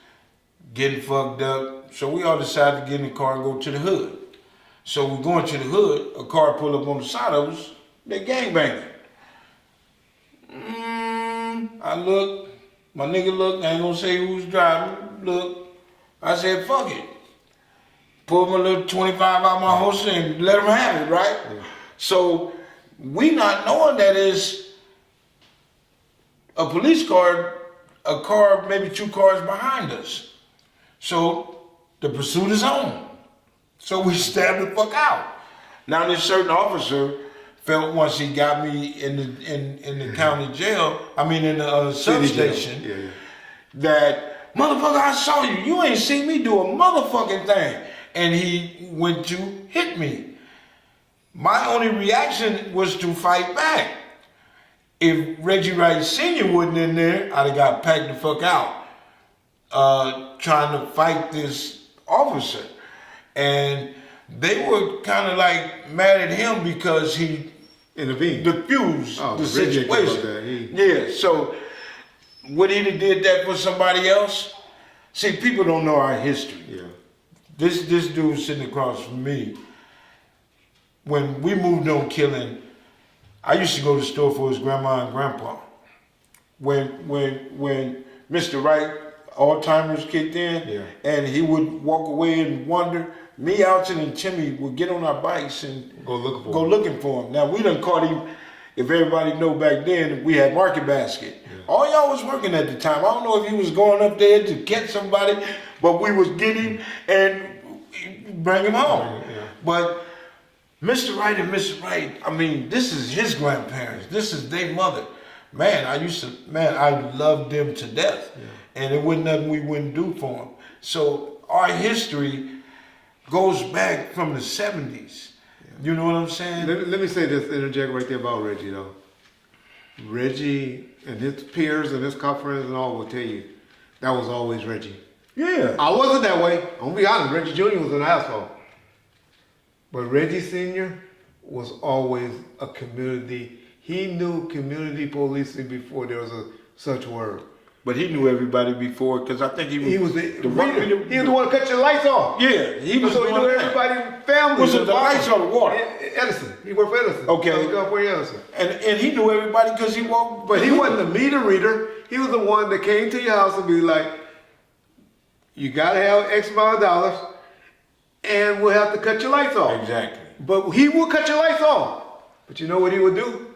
getting fucked up. So we all decided to get in the car and go to the hood. So we going to the hood, a car pulled up on the side of us, they gangbanging. I look, my nigga look, I ain't gonna say who's driving, look. I said, fuck it. Pulled my little 25 out my holster and let them have it, right? Yeah. So we not knowing that is a police car, a car, maybe 2 cars behind us. So the pursuit is on. So we stabbed the fuck out. Now this certain officer felt once he got me in the county jail, in the substation, that motherfucker, I saw you. You ain't seen me do a motherfucking thing. And he went to hit me. My only reaction was to fight back. If Reggie Wright Sr. wasn't in there, I'd have got packed the fuck out. Trying to fight this officer. And they were kind of like mad at him because he diffused the situation. Yeah, so would he have did that for somebody else? See, people don't know our history. Yeah. This dude sitting across from me, when we moved on killing, I used to go to the store for his grandma and grandpa. When Mr. Wright, Alzheimer's kicked in, and he would walk away and wonder, me, Alton, and Timmy would get on our bikes and go looking for him. Now, we done caught him, if everybody know back then, we had Market Basket. Yeah. All y'all was working at the time. I don't know if he was going up there to catch somebody, but we was getting him and bring him home. Yeah. But Mr. Wright and Mr. Wright, this is his grandparents. This is their mother. Man, I loved them to death. Yeah. And it wasn't nothing we wouldn't do for them. So our history goes back from the 70s. Yeah. You know what I'm saying? Let me say this, interject right there about Reggie though. Reggie and his peers and his cop friends and all will tell you that was always Reggie. Yeah. I wasn't that way. I'm gonna be honest. Reggie Jr. was an asshole, but Reggie Sr. was always a community. He knew community policing before there was such word. But he knew everybody before because I think He was the one- he was the one to cut your lights off. Yeah, he was So he doing knew that. everybody, family. Was it the lights or the water? Edison. He worked for Edison. Okay. California Edison. And he knew everybody because he walked. But he wasn't the meter reader. He was the one that came to your house and be like, you gotta have X amount of dollars and we'll have to cut your lights off. Exactly. But he will cut your lights off. But you know what he would do?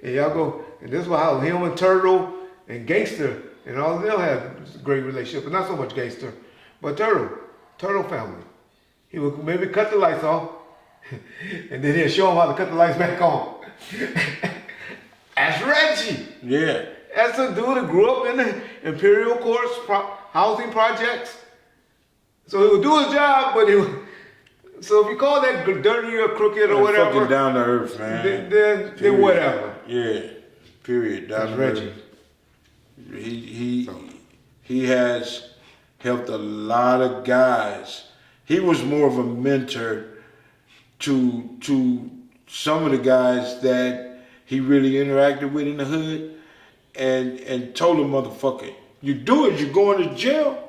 And y'all go, and this was how him and Turtle and Gangster and all of them had a great relationship, but not so much Gangster, but Turtle family. He would maybe cut the lights off, and then he'd show him how to cut the lights back on. That's Reggie. Yeah. That's a dude that grew up in the Imperial Courts housing projects. So he would do his job, but he would. So if you call that dirty or crooked or whatever, Fucking down to earth, man. then whatever. Yeah. Period. That's Down to Reggie. earth. He has helped a lot of guys. He was more of a mentor to some of the guys that he really interacted with in the hood, and told them, motherfucker, you do it, you're going to jail.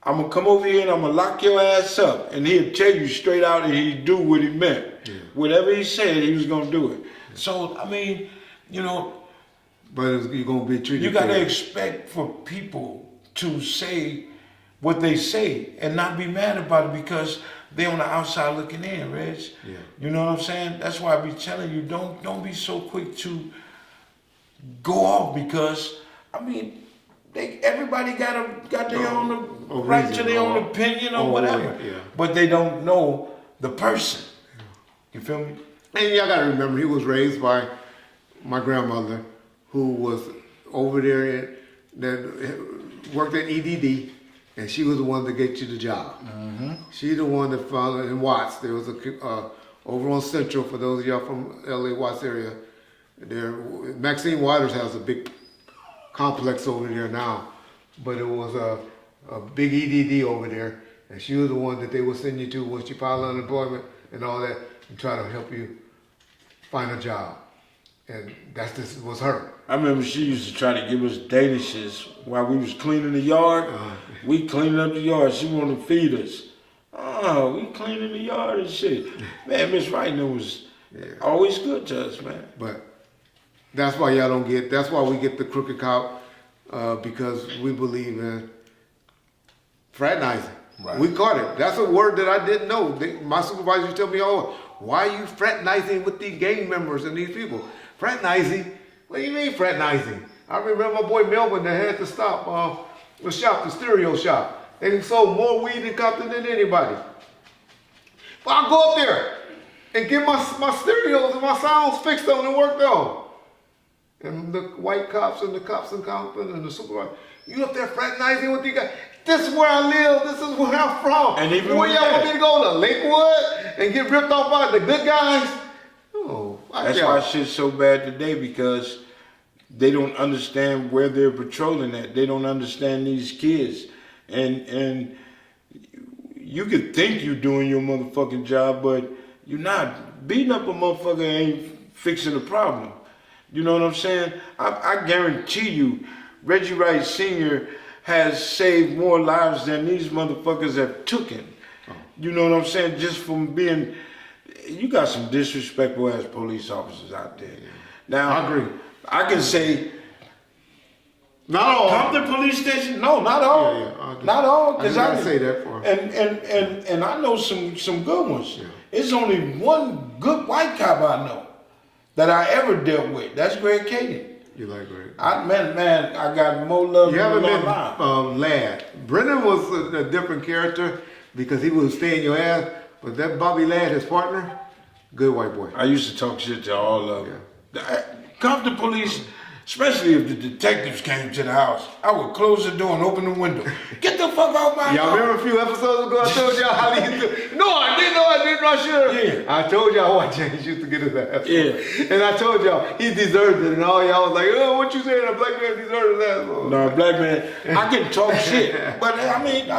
I'm gonna come over here and I'm gonna lock your ass up. And he'll tell you straight out and he'd do what he meant. Yeah. Whatever he said, he was gonna do it. Yeah. So, I mean, you know. But you're gonna be treated. You gotta expect for people to say what they say and not be mad about it because they're on the outside looking in, Reg. Yeah. You know what I'm saying? That's why I be telling you, don't be so quick to go off because, I mean, everybody got their own right to their own opinion or whatever, yeah. But they don't know the person. You feel me? And y'all gotta remember, he was raised by my grandmother, who was over there that worked at EDD, and she was the one that get you the job. Mm-hmm. She the one that found in Watts. There was a over on Central, for those of y'all from LA Watts area. There, Maxine Waters has a big complex over there now, but it was a big EDD over there, and she was the one that they would send you to once you file unemployment and all that, and try to help you find a job. And this was her. I remember she used to try to give us danishes while we was cleaning the yard. We cleaning up the yard. She wanted to feed us. Oh, we cleaning the yard and shit. Man, Miss Wright was always good to us, man. But that's why y'all don't get, that's why we get the crooked cop, because we believe in fraternizing. Right. We caught it. That's a word that I didn't know. My supervisor tell me, oh, why are you fraternizing with these gang members and these people? Fraternizing? What do you mean fraternizing? I remember my boy Melvin that had to stop the shop, the stereo shop. They sold more weed in Compton than anybody. But I go up there and get my stereos and my sounds fixed on and worked on. And the white cops and the cops in Compton and the supervisor, you up there fraternizing with these guys? This is where I live. This is where I'm from. And even where y'all want me to go to Lakewood and get ripped off by the good guys? Oh, that's why shit's so bad today, because they don't understand where they're patrolling at. They don't understand these kids. And you could think you're doing your motherfucking job, but you're not. Beating up a motherfucker ain't fixing the problem. You know what I'm saying? I guarantee you, Reggie Wright Sr. has saved more lives than these motherfuckers have taken. You know what I'm saying? Just from being, you got some disrespectful ass police officers out there. Now, I agree. I can say, not all. Compton Police Station? No, not all. Yeah, not all. Because I say that for. And I know some good ones. Yeah. It's only one good white cop I know that I ever dealt with. That's Greg Caden. You like Greg? Man, I got more love you than haven't met Ladd. Brennan was a different character because he would stay in your ass. But that Bobby Ladd, his partner, good white boy. I used to talk shit to all of them. Yeah. Compton Police, Especially if the detectives came to the house. I would close the door and open the window. Get the fuck out my Y'all house. remember a few episodes ago I told y'all how he used to, no, I didn't, I should. Yeah. I told y'all why James used to get his ass. Yeah. And I told y'all he deserved it, and all y'all was like, oh, what you saying, a black man deserved his ass? No, black man, I can talk shit, but I mean,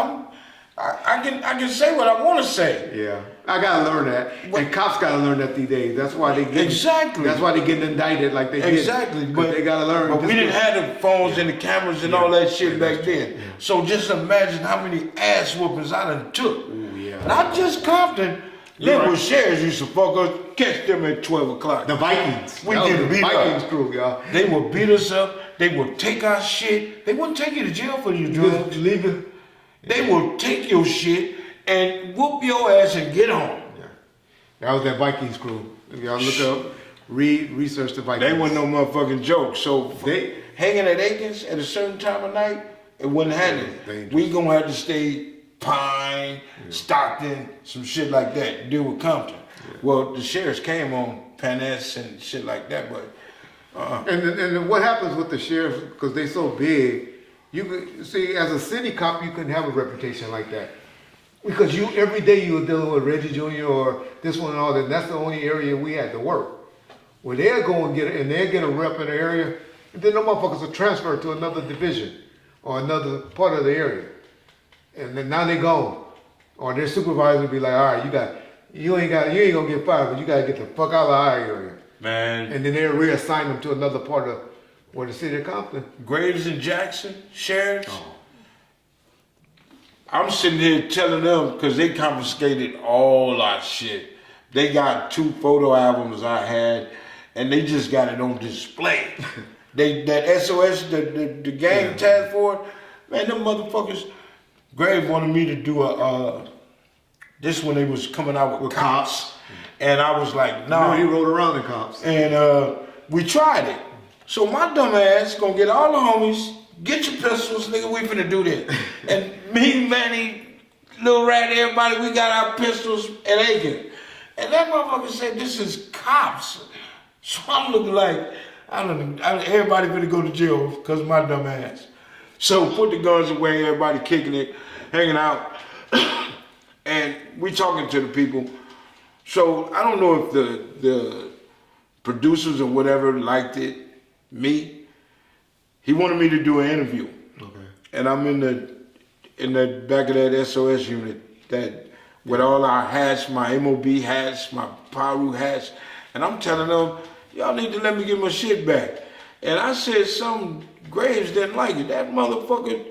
I can say what I want to say. Yeah, I gotta learn that, and cops gotta learn that these days. That's why they get That's why they getting indicted like they Exactly, did. but they gotta learn. But we didn't have the phones and the cameras and all that shit back then. So just imagine how many ass whoopings I done took. Ooh, yeah. Not just Compton. Little sheriffs used to fuck us, catch them at 12 o'clock. The Vikings. We That was get the beat Vikings up. crew, y'all. They would beat us up. They would take our shit. They wouldn't take you to jail for your drugs. Just leave it. They will take your shit and whoop your ass and get home. Yeah. That was that Vikings crew. If y'all look up, research the Vikings. They wasn't no motherfucking joke. So They- hanging at Aikens at a certain time of night, it wasn't happening. dangerous. We gonna have to stay Pine, Stockton, some shit like that. Deal with Compton. Well, the sheriffs came on Panes and shit like that, but And what happens with the sheriffs, because they so big, you could see as a city cop you couldn't have a reputation like that. Because you every day you were dealing with Reggie Jr. or this one and all that, and that's the only area we had to work. Well, they'll go and they'll get a rep in the area, and then the motherfuckers will transfer to another division or another part of the area. And then now they gone. Or their supervisor will be like, all right, you ain't gonna get fired, but you gotta get the fuck out of our area. man, And then they'll reassign them to another part of the city of Compton. Graves and Jackson, sheriffs. I'm sitting here telling them because they confiscated all our shit. They got 2 photo albums I had, and they just got it on display. That SOS, the gang task force, man, them motherfuckers. Graves wanted me to do this when they was coming out with cops. And I was like, no. He rode around in cops. And we tried it. So my dumb ass gonna get all the homies, get your pistols, nigga, we finna do this. And me, Manny, Lil Rat, everybody, we got our pistols at Aiken. And that motherfucker said, this is cops. So I'm looking like, everybody finna go to jail because of my dumb ass. So put the guns away, everybody kicking it, hanging out. And we talking to the people. So I don't know if the producers or whatever liked it. Me, he wanted me to do an interview. Okay. And I'm in the back of that SOS unit that with all our hats, my MOB hats, my Paru hats, and I'm telling them, y'all need to let me get my shit back. And I said something, Graves didn't like it. That motherfucker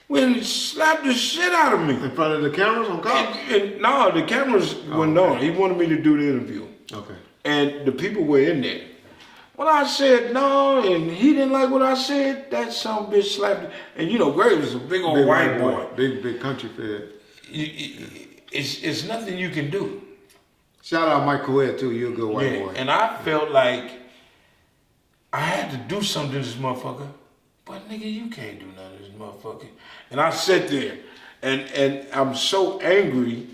went and slapped the shit out of me. In front of the cameras on cops? And no, the cameras went on. He wanted me to do the interview. Okay. And the people were in there. When I said no, and he didn't like what I said, that son of a bitch slapped me. And you know, Graves is a big old white boy. Big country fed. It's nothing you can do. Shout out Mike Coed too, you're a good white boy. And I felt like I had to do something to this motherfucker. But nigga, you can't do nothing to this motherfucker. And I sat there, and I'm so angry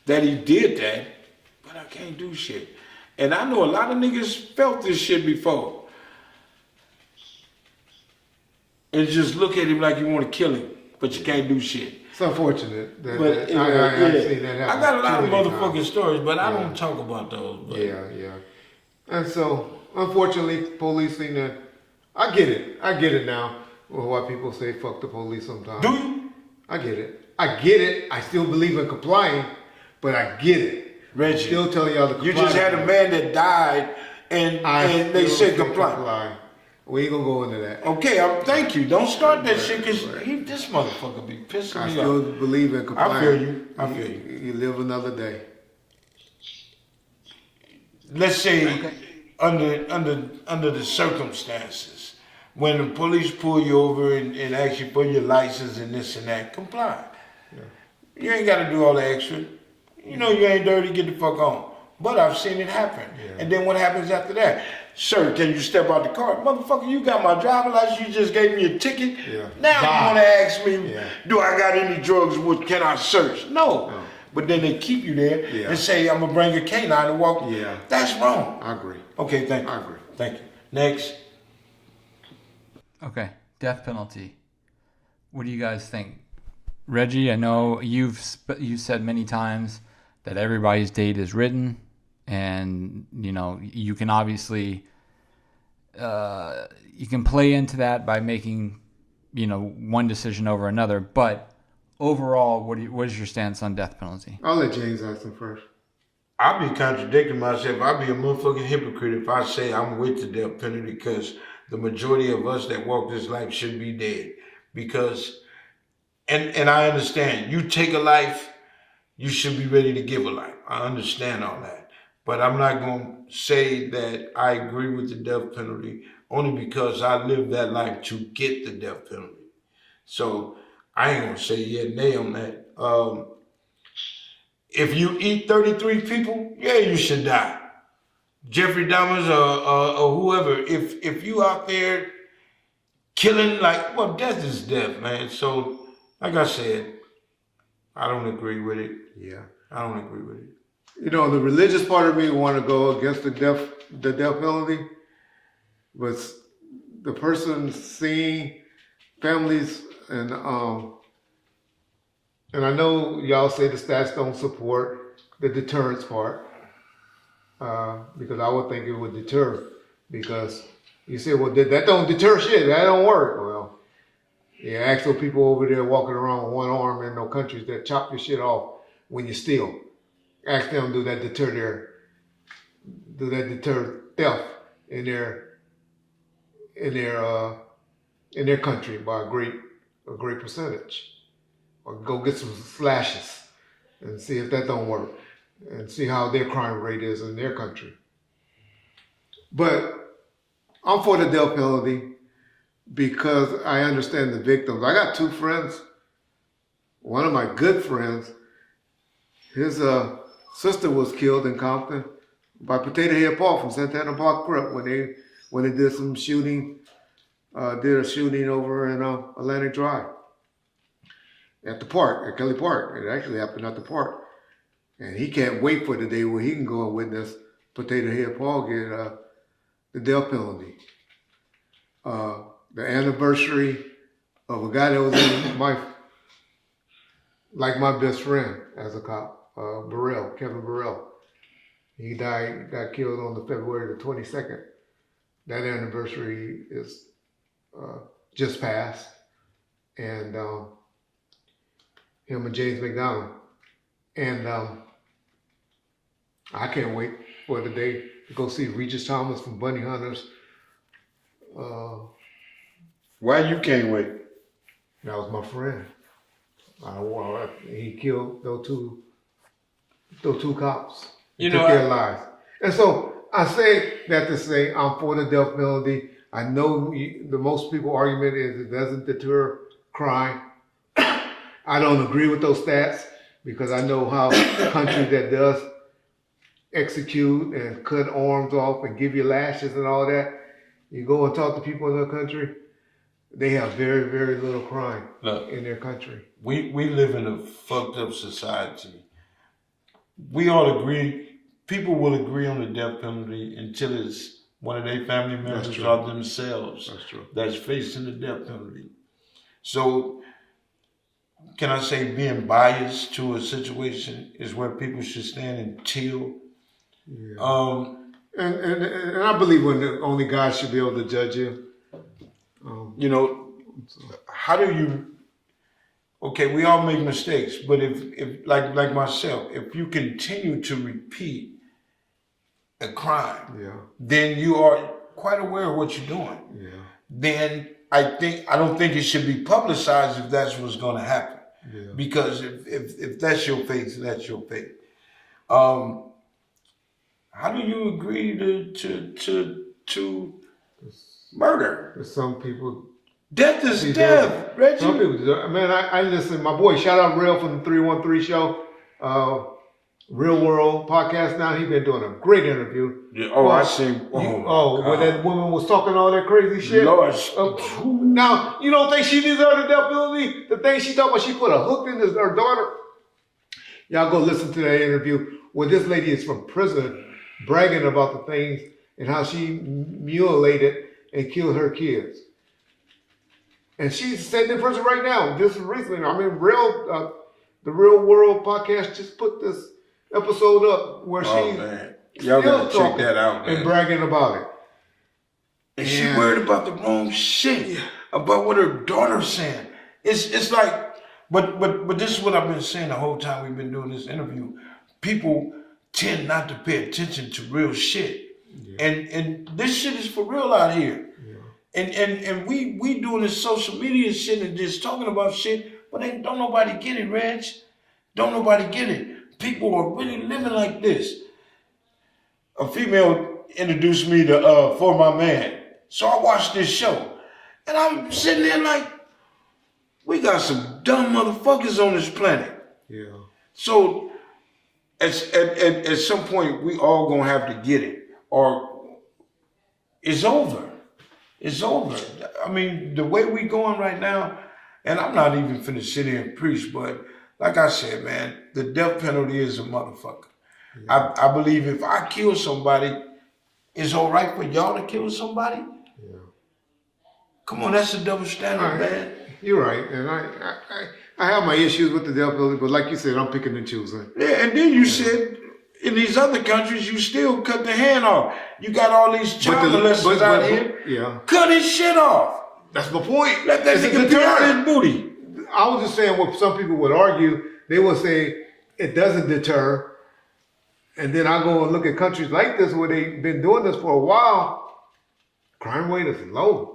that he did that, but I can't do shit. And I know a lot of niggas felt this shit before. And just look at him like you want to kill him, but you can't do shit. It's unfortunate. But I've seen that happen. I got a lot of too many motherfucking times. stories, but I don't talk about those. But Yeah. And so, unfortunately, police seen that. I get it now. Well, why people say fuck the police sometimes. do you? I get it. I still believe in complying, but I get it. Reggie, Still telling y'all to comply. you just had a man that died, and they still said say comply. We ain't gonna go into that. Okay, thank you. Don't start that shit, because this motherfucker be pissing I me still off. believe in complying. I feel you. I feel you. You live another day. Let's say under the circumstances, when the police pull you over and ask you for your license and this and that, comply. Yeah. You ain't got to do all the extra. You know you ain't dirty, get the fuck on. But I've seen it happen. Yeah. And then what happens after that? Sir, can you step out the car? Motherfucker, you got my driver's license, you just gave me a ticket. Yeah. Now you want to ask me, do I got any drugs, what can I search? No. But then they keep you there and say, I'm going to bring a canine to walk. Yeah. That's wrong. I agree. Okay, thank you. I agree. Thank you. Next. Okay, death penalty. What do you guys think? Reggie, I know you said many times that everybody's date is written, and you can obviously you can play into that by making one decision over another. But overall, what is your stance on death penalty? I'll let James answer first. I'll be contradicting myself. I'll be a motherfucking hypocrite if I say I'm with the death penalty, because the majority of us that walk this life should be dead. Because, and I understand, you take a life, you should be ready to give a life. I understand all that. But I'm not going to say that I agree with the death penalty, only because I lived that life to get the death penalty. So I ain't going to say yeah, nay on that. If you eat 33 people, yeah, you should die. Jeffrey Dahmer's or whoever, if you out there killing, death is death, man. So, like I said, I don't agree with it. Yeah. I don't agree with it. The religious part of me want to go against the death penalty, but the person seeing families and I know y'all say the stats don't support the deterrence part, because I would think it would deter, because you say, well, that don't deter shit, that don't work. Well, yeah, ask those people over there walking around with one arm in no countries that chop your shit off when you steal. Ask them, do that deter theft in their country by a great percentage? Or go get some slashes and see if that don't work, and see how their crime rate is in their country. But I'm for the death penalty because I understand the victims. I got two friends. One of my good friends, his sister was killed in Compton by Potato Head Paul from Santana Park Prep when they did some shooting, did a shooting over in Atlantic Drive. At the park, at Kelly Park. It actually happened at the park. And he can't wait for the day where he can go and witness Potato Head Paul get the death penalty. The anniversary of a guy that was in my best friend as a cop, Kevin Burrell. He got killed on the February the 22nd. That anniversary is just passed. And him and James McDonald. And I can't wait for the day to go see Regis Thomas from Bunny Hunters. Why you can't wait? That was my friend. He killed those two cops. Took their lives. And so I say that to say I'm for the death penalty. I know the most people argument is it doesn't deter crime. I don't agree with those stats because I know how countries that does execute and cut arms off and give you lashes and all that, you go and talk to people in their country, they have very, very little crime in their country. We live in a fucked up society. We all agree, people will agree on the death penalty until it's one of their family members or themselves that's facing the death penalty. So, can I say being biased to a situation is where people should stand until. Yeah. And I believe when only God should be able to judge you. How do you? Okay, we all make mistakes, but if like myself, if you continue to repeat a crime, then you are quite aware of what you're doing. Yeah. Then I don't think it should be publicized if that's what's going to happen. Yeah. Because if that's your faith, that's your faith. How do you agree to murder? Some people. Death is death, Reggie. Some people deserve. Man, I listen. My boy, shout out Real from the 313 show, Real World podcast. Now he's been doing a great interview. Yeah. Oh, I see. Where that woman was talking all that crazy shit. Lord. Now you don't think she deserved the death penalty? The thing she talked about, she put a hook in her daughter. Y'all go listen to that interview where this lady is from prison bragging about the things and how she mutilated and killed her kids. And she's sitting in prison right now. Just recently, I mean, the Real World podcast just put this episode up where she's y'all still gotta check talking that out, man. and bragging about it. And she worried about the wrong shit, about what her daughter's saying. It's like, but this is what I've been saying the whole time we've been doing this interview. People tend not to pay attention to real shit, and this shit is for real out here. And we doing this social media shit and just talking about shit, but don't nobody get it, Reg. Don't nobody get it. People are really living like this. A female introduced me to For My Man. So I watched this show. And I'm sitting there like, we got some dumb motherfuckers on this planet. Yeah. So at some point we all gonna have to get it. Or it's over. It's over. I mean, the way we going right now, and I'm not even finna sit here and preach, but like I said, man, the death penalty is a motherfucker. Yeah. I believe if I kill somebody, it's all right for y'all to kill somebody. Yeah. Come on, that's a double standard, man. You're right, and I have my issues with the death penalty, but like you said, I'm picking and choosing. Yeah, and then you said in these other countries, you still cut the hand off. You got all these child molesters out here. Yeah. Cut his shit off. That's my point. Let that nigga be out his booty. I was just saying what some people would argue. They would say it doesn't deter. And then I go and look at countries like this where they've been doing this for a while. Crime rate is low.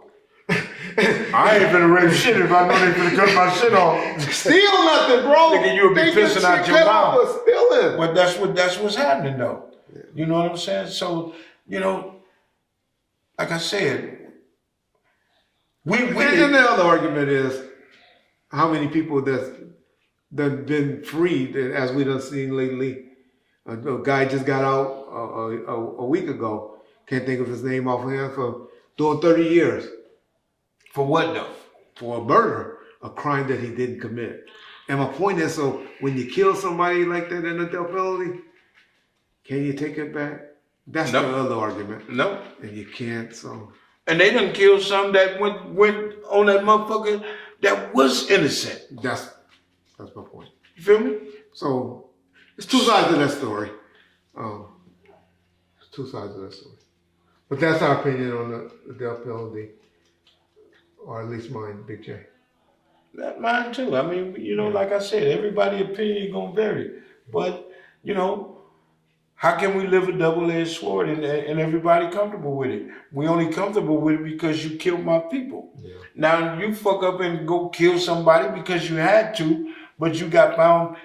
I ain't finna rape shit if I know they finna cut my shit off. Steal nothing, bro. Nigga, you'll be pissing out your mouth. Stealing. But that's what's happening though. Yeah. You know what I'm saying? So, you know, like I said, and then the other argument is how many people that's been freed, as we done seen lately. A guy just got out a week ago. Can't think of his name offhand, for doing 30 years. For what though? For a murder, a crime that he didn't commit. And my point is, so when you kill somebody like that in a death penalty, can you take it back? That's the other argument. No. And you can't, so. And they done killed some that went on that motherfucker that was innocent. That's my point. You feel me? So, it's two sides of that story. It's two sides of that story. But that's our opinion on the death penalty. Or at least mine, Big J. Mine too. I mean, you know, like I said, everybody's opinion is gonna vary. But, you know, how can we live a double-edged sword and everybody comfortable with it? We only comfortable with it because you killed my people. Yeah. Now you fuck up and go kill somebody because you had to, but you got found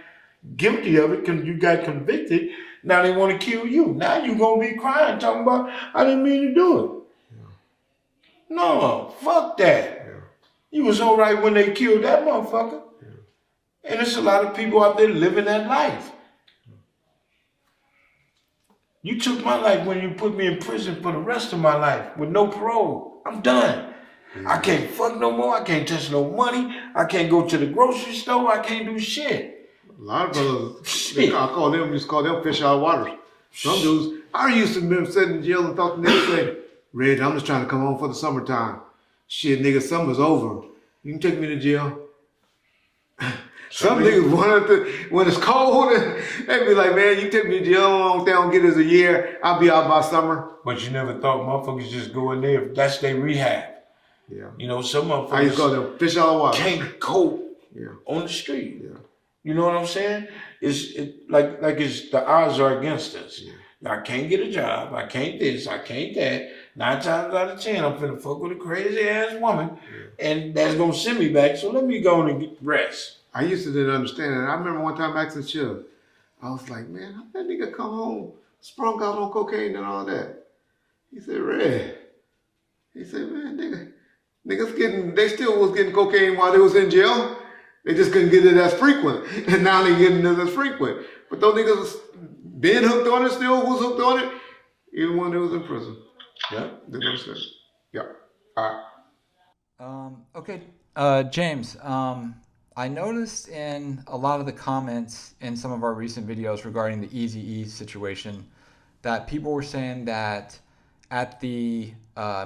guilty of it because you got convicted. Now they want to kill you. Now you gonna be crying, talking about, I didn't mean to do it. No, fuck that. Yeah. You was all right when they killed that motherfucker. Yeah. And there's a lot of people out there living that life. You took my life when you put me in prison for the rest of my life with no parole. I'm done. Yeah. I can't fuck no more. I can't touch no money. I can't go to the grocery store. I can't do shit. A lot of brothers, just call them fish out of water. Some dudes, I used to be sitting in jail and thought the nigga say, Red, I'm just trying to come home for the summertime. Shit, nigga, summer's over. You can take me to jail. Some niggas wanted to, when it's cold, they be like, man, you take me to jail, long they don't get us a year, I'll be out by summer. But you never thought motherfuckers just go in there, that's their rehab. Yeah. You know, some motherfuckers I used to call them fish out of water. Can't cope on the street. Yeah. You know what I'm saying? It's the odds are against us. Yeah. I can't get a job, I can't this, I can't that. 9 times out of 10, I'm finna fuck with a crazy ass woman, and that's gonna send me back. So let me go and get rest. I used to didn't understand it. I remember one time asking Suge, I was like, man, how that nigga come home sprung out on cocaine and all that? He said, Red. He said, man, they still was getting cocaine while they was in jail. They just couldn't get it as frequent, and now they getting it as frequent. But those niggas been hooked on it, still was hooked on it, even when they was in prison. Yeah, they understand. Yeah. All right. Okay, James. I noticed in a lot of the comments in some of our recent videos regarding the Eazy-E situation that people were saying that at the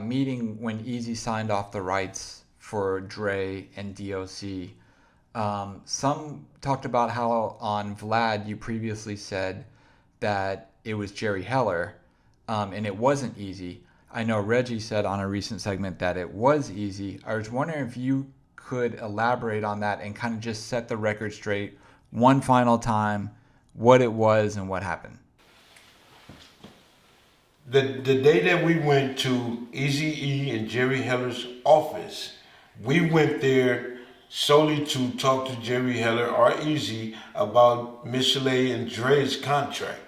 meeting when Eazy signed off the rights for Dre and DOC. Some talked about how on Vlad you previously said that it was Jerry Heller, and it wasn't Easy. I know Reggie said on a recent segment that it was Easy. I was wondering if you could elaborate on that and kind of just set the record straight one final time, what it was and what happened. The day that we went to Eazy-E and Jerry Heller's office, we went there solely to talk to Jerry Heller or Eazy about Michelet and Dre's contract.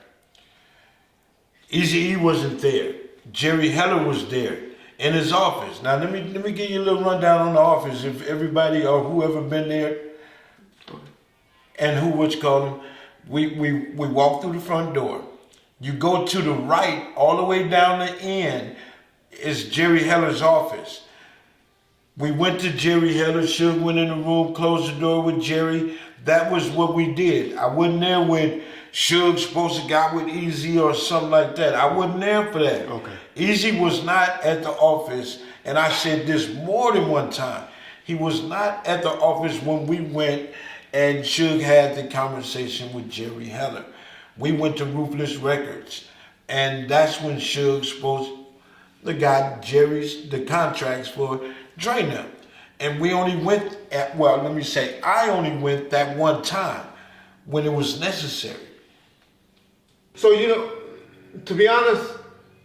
Eazy-E wasn't there. Jerry Heller was there in his office. Now let me give you a little rundown on the office. If everybody or whoever been there and we walk through the front door. You go to the right, all the way down the end is Jerry Heller's office. We went to Jerry Heller, Suge went in the room, closed the door with Jerry. That was what we did. I wasn't there when Suge supposed to got with Eazy or something like that. I wasn't there for that. Okay. Eazy was not at the office, and I said this more than one time. He was not at the office when we went and Suge had the conversation with Jerry Heller. We went to Ruthless Records, and that's when Suge got the contracts for Dre now. And we only went I only went that one time when it was necessary. So, to be honest,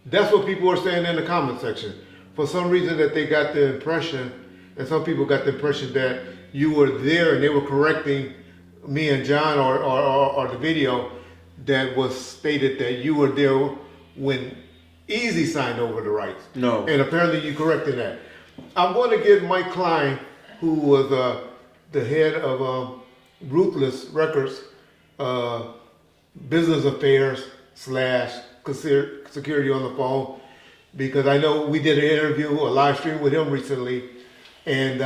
that's what people were saying in the comment section. For some reason that they got the impression, and some people got the impression that you were there and they were correcting me and John or the video that was stated that you were there when Eazy signed over the rights. No. And apparently you corrected that. I'm going to give Mike Klein, who was the head of Ruthless Records, business affairs / security on the phone, because I know we did an interview, a live stream with him recently, and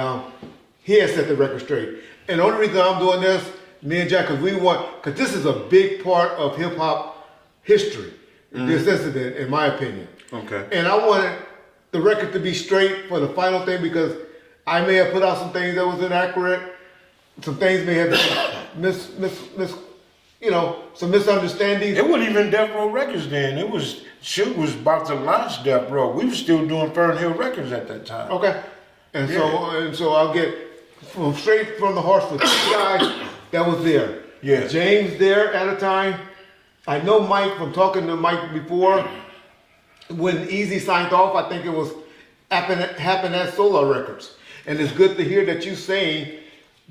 he has set the record straight. And the only reason I'm doing this, me and Jack, because this is a big part of hip hop history, this incident, in my opinion. Okay. And I wanted the record to be straight for the final thing, because I may have put out some things that was inaccurate, some things may have been some misunderstandings. It wasn't even Death Row Records then. Suge was about to launch Death Row. We were still doing Fernhill Records at that time. Okay. And so I'll get straight from the horse with two guys that was there. Yeah. James there at a time. I know Mike from talking to Mike before. When Eazy signed off, I think it was happened at Solar Records. And it's good to hear that you saying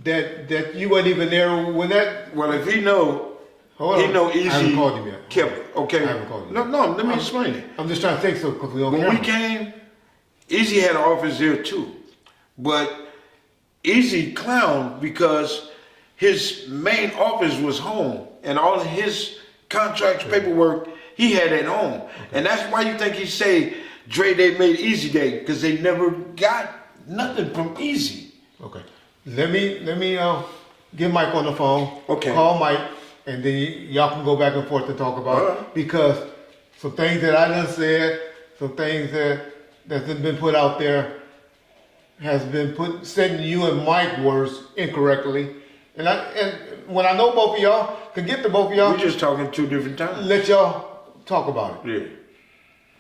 that you weren't even there when that. Well, if he know Eazy. I haven't called him yet. Kept, okay. I haven't called him. No, let me explain it. I'm just trying to think so because we don't When we came, Eazy had an office there too. But Eazy clowned because his main office was home and all of his contracts, paperwork, he had at home. Okay. And that's why you think he say Dre Day made Eazy Day, because they never got nothing from Eazy. Okay. Let me get Mike on the phone. Okay. Call Mike, and then y'all can go back and forth to talk about it, because some things that I done said, some things that's been put out there has been said in you and Mike words incorrectly. And when I know both of y'all, can get to both of y'all. We're just talking two different times. Let y'all talk about it. Yeah.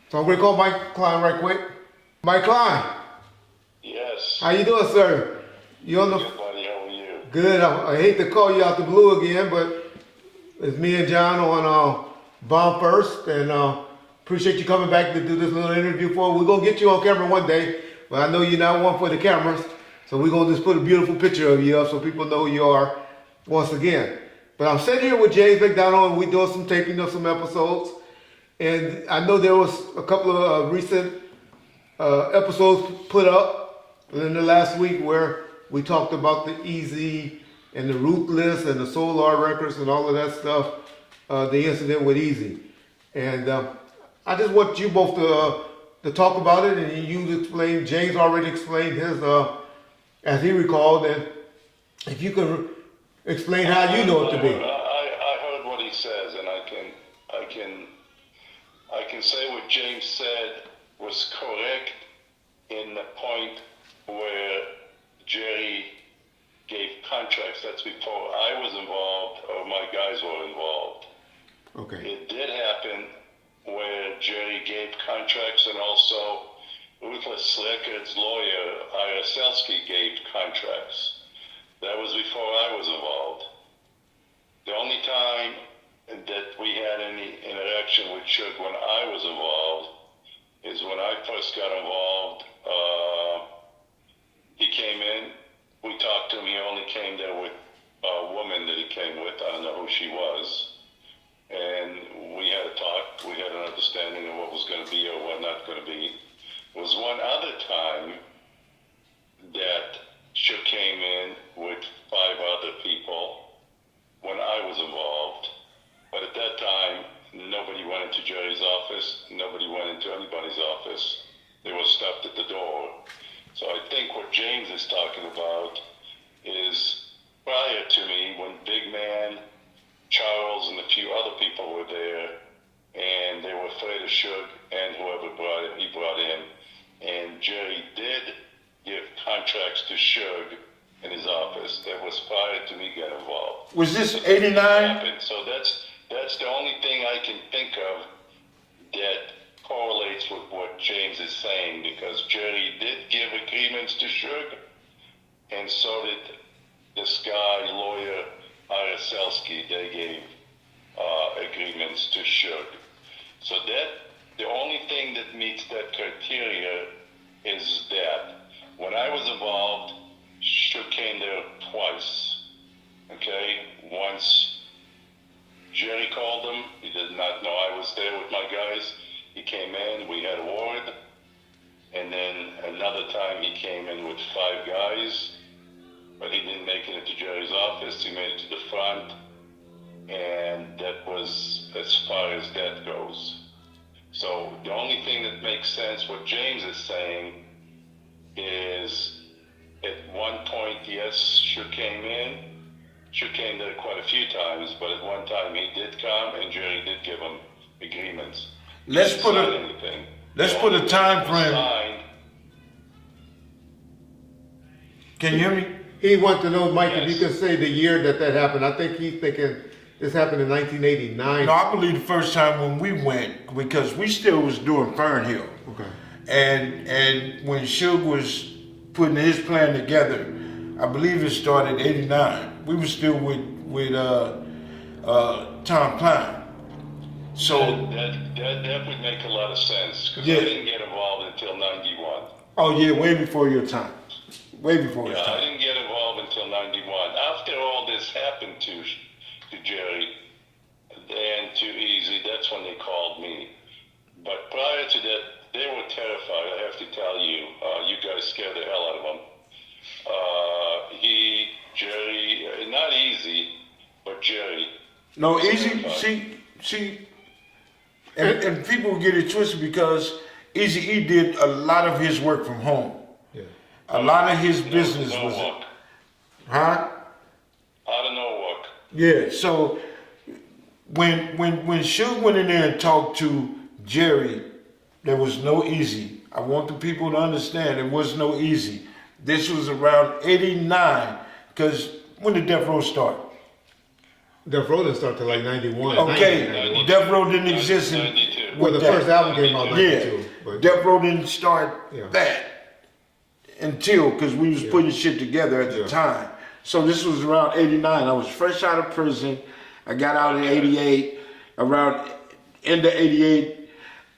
So I'm gonna call Mike Klein right quick. Mike Klein. Yes. How you doing, sir? You on the? Good, buddy. How are you? Good. I hate to call you out the blue again, but it's me and John on Bomb First, and appreciate you coming back to do this little interview for. We're gonna get you on camera one day, but I know you're not one for the cameras, so we're gonna just put a beautiful picture of you up so people know who you are once again. But I'm sitting here with James McDonald, and we're doing some taping of some episodes, and I know there was a couple of recent episodes put up in the last week where we talked about the Eazy and the Ruthless and the Solar Records and all of that stuff, the incident with Eazy. And I just want you both to talk about it, and you to explain. James already explained his, as he recalled, and if you can explain how you know it to be. I heard what he says, and I can say what James said was correct in the point where Jerry gave contracts. That's before I was involved or my guys were involved. Okay. It did happen where Jerry gave contracts, and also Ruthless Records lawyer Ira Selsky gave contracts. That was before I was involved. The only time that we had any interaction with Suge when I was involved is when I first got involved. He came in, we talked to him. He only came there with a woman that he came with. I don't know who she was. And we had a talk. We had an understanding of what was going to be or what not going to be. There was one other time that Suge came in with 5 other people when I was involved. But at that time, nobody went into Jerry's office. Nobody went into anybody's office. They were stopped at the door. So I think what James is talking about is prior to me, when Big Man, Charles, and a few other people were there, and they were afraid of Suge and whoever he brought in. And Jerry did give contracts to Suge in his office. That was prior to me getting involved. Was this 89? So that's the only thing I can think of that correlates with what James is saying, because Jerry did give agreements to Suge, and so did this guy, lawyer Ira Selsky. They gave agreements to Suge. So that the only thing that meets that criteria is that when I was involved, Suge came there twice. Okay, once Jerry called him. He did not know I was there with my guys. He came in, we had a ward, and then another time he came in with 5 guys, but he didn't make it into Jerry's office. He made it to the front, and that was as far as that goes. So the only thing that makes sense, what James is saying, is at one point, yes, Suge came in. Suge came there quite a few times, but at one time he did come, and Jerry did give him agreements. Let's put a time frame. Can you hear me? He wants to know, Mike, if Yes. you can say the year that happened. I think he's thinking this happened in 1989. No, I believe the first time when we went, because we still was doing Fernhill. Okay. And when Suge was putting his plan together, I believe it started 89. We were still with Tom Klein. So That would make a lot of sense, because Yeah. I didn't get involved until 91. oh yeah, way before your time. Way before his Yeah, I time. didn't get involved until 91. After all this happened to Jerry and to Easy, that's when they called me. But prior to that, they were terrified, I have to tell you. You guys scared the hell out of them. Jerry, not Easy, but Jerry. No, Easy, see, and people get it twisted because Easy E did a lot of his work from home. Yeah. A lot of his business No was, work. huh? Out of no work. Yeah. So when Suge went in there and talked to Jerry, there was no Easy. I want the people to understand there was no Easy. This was around 89, because when did Death Row start? Death Row didn't start till like 91. Okay, 91. Death Row didn't exist in 92. Well, the first album came out in 92. Yeah, But Death Row didn't start Yeah. that until, because we was putting shit together at the Yeah. time. So this was around 89. I was fresh out of prison. I got out in 88. Around end of 88,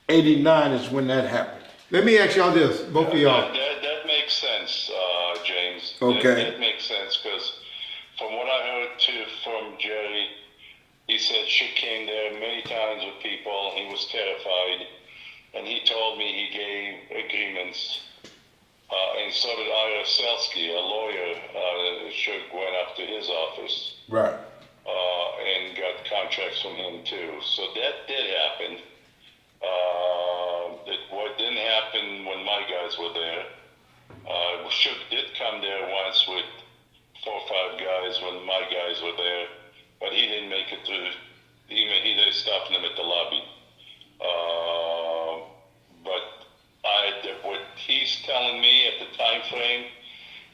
89 is when that happened. let me ask y'all this, both of y'all. That makes sense, James. Okay. That makes sense, because from what I heard from Jerry, he said Suge came there many times with people. He was terrified, and he told me he gave agreements. And so did Ira Selsky, a lawyer. Suge went up to his office Right. and got contracts from him too. So that did happen. What didn't happen when my guys were there. Suge did come there once with 4 or 5 guys when my guys were there, but he didn't make it through. They stopped him at the lobby. But what he's telling me at the time frame,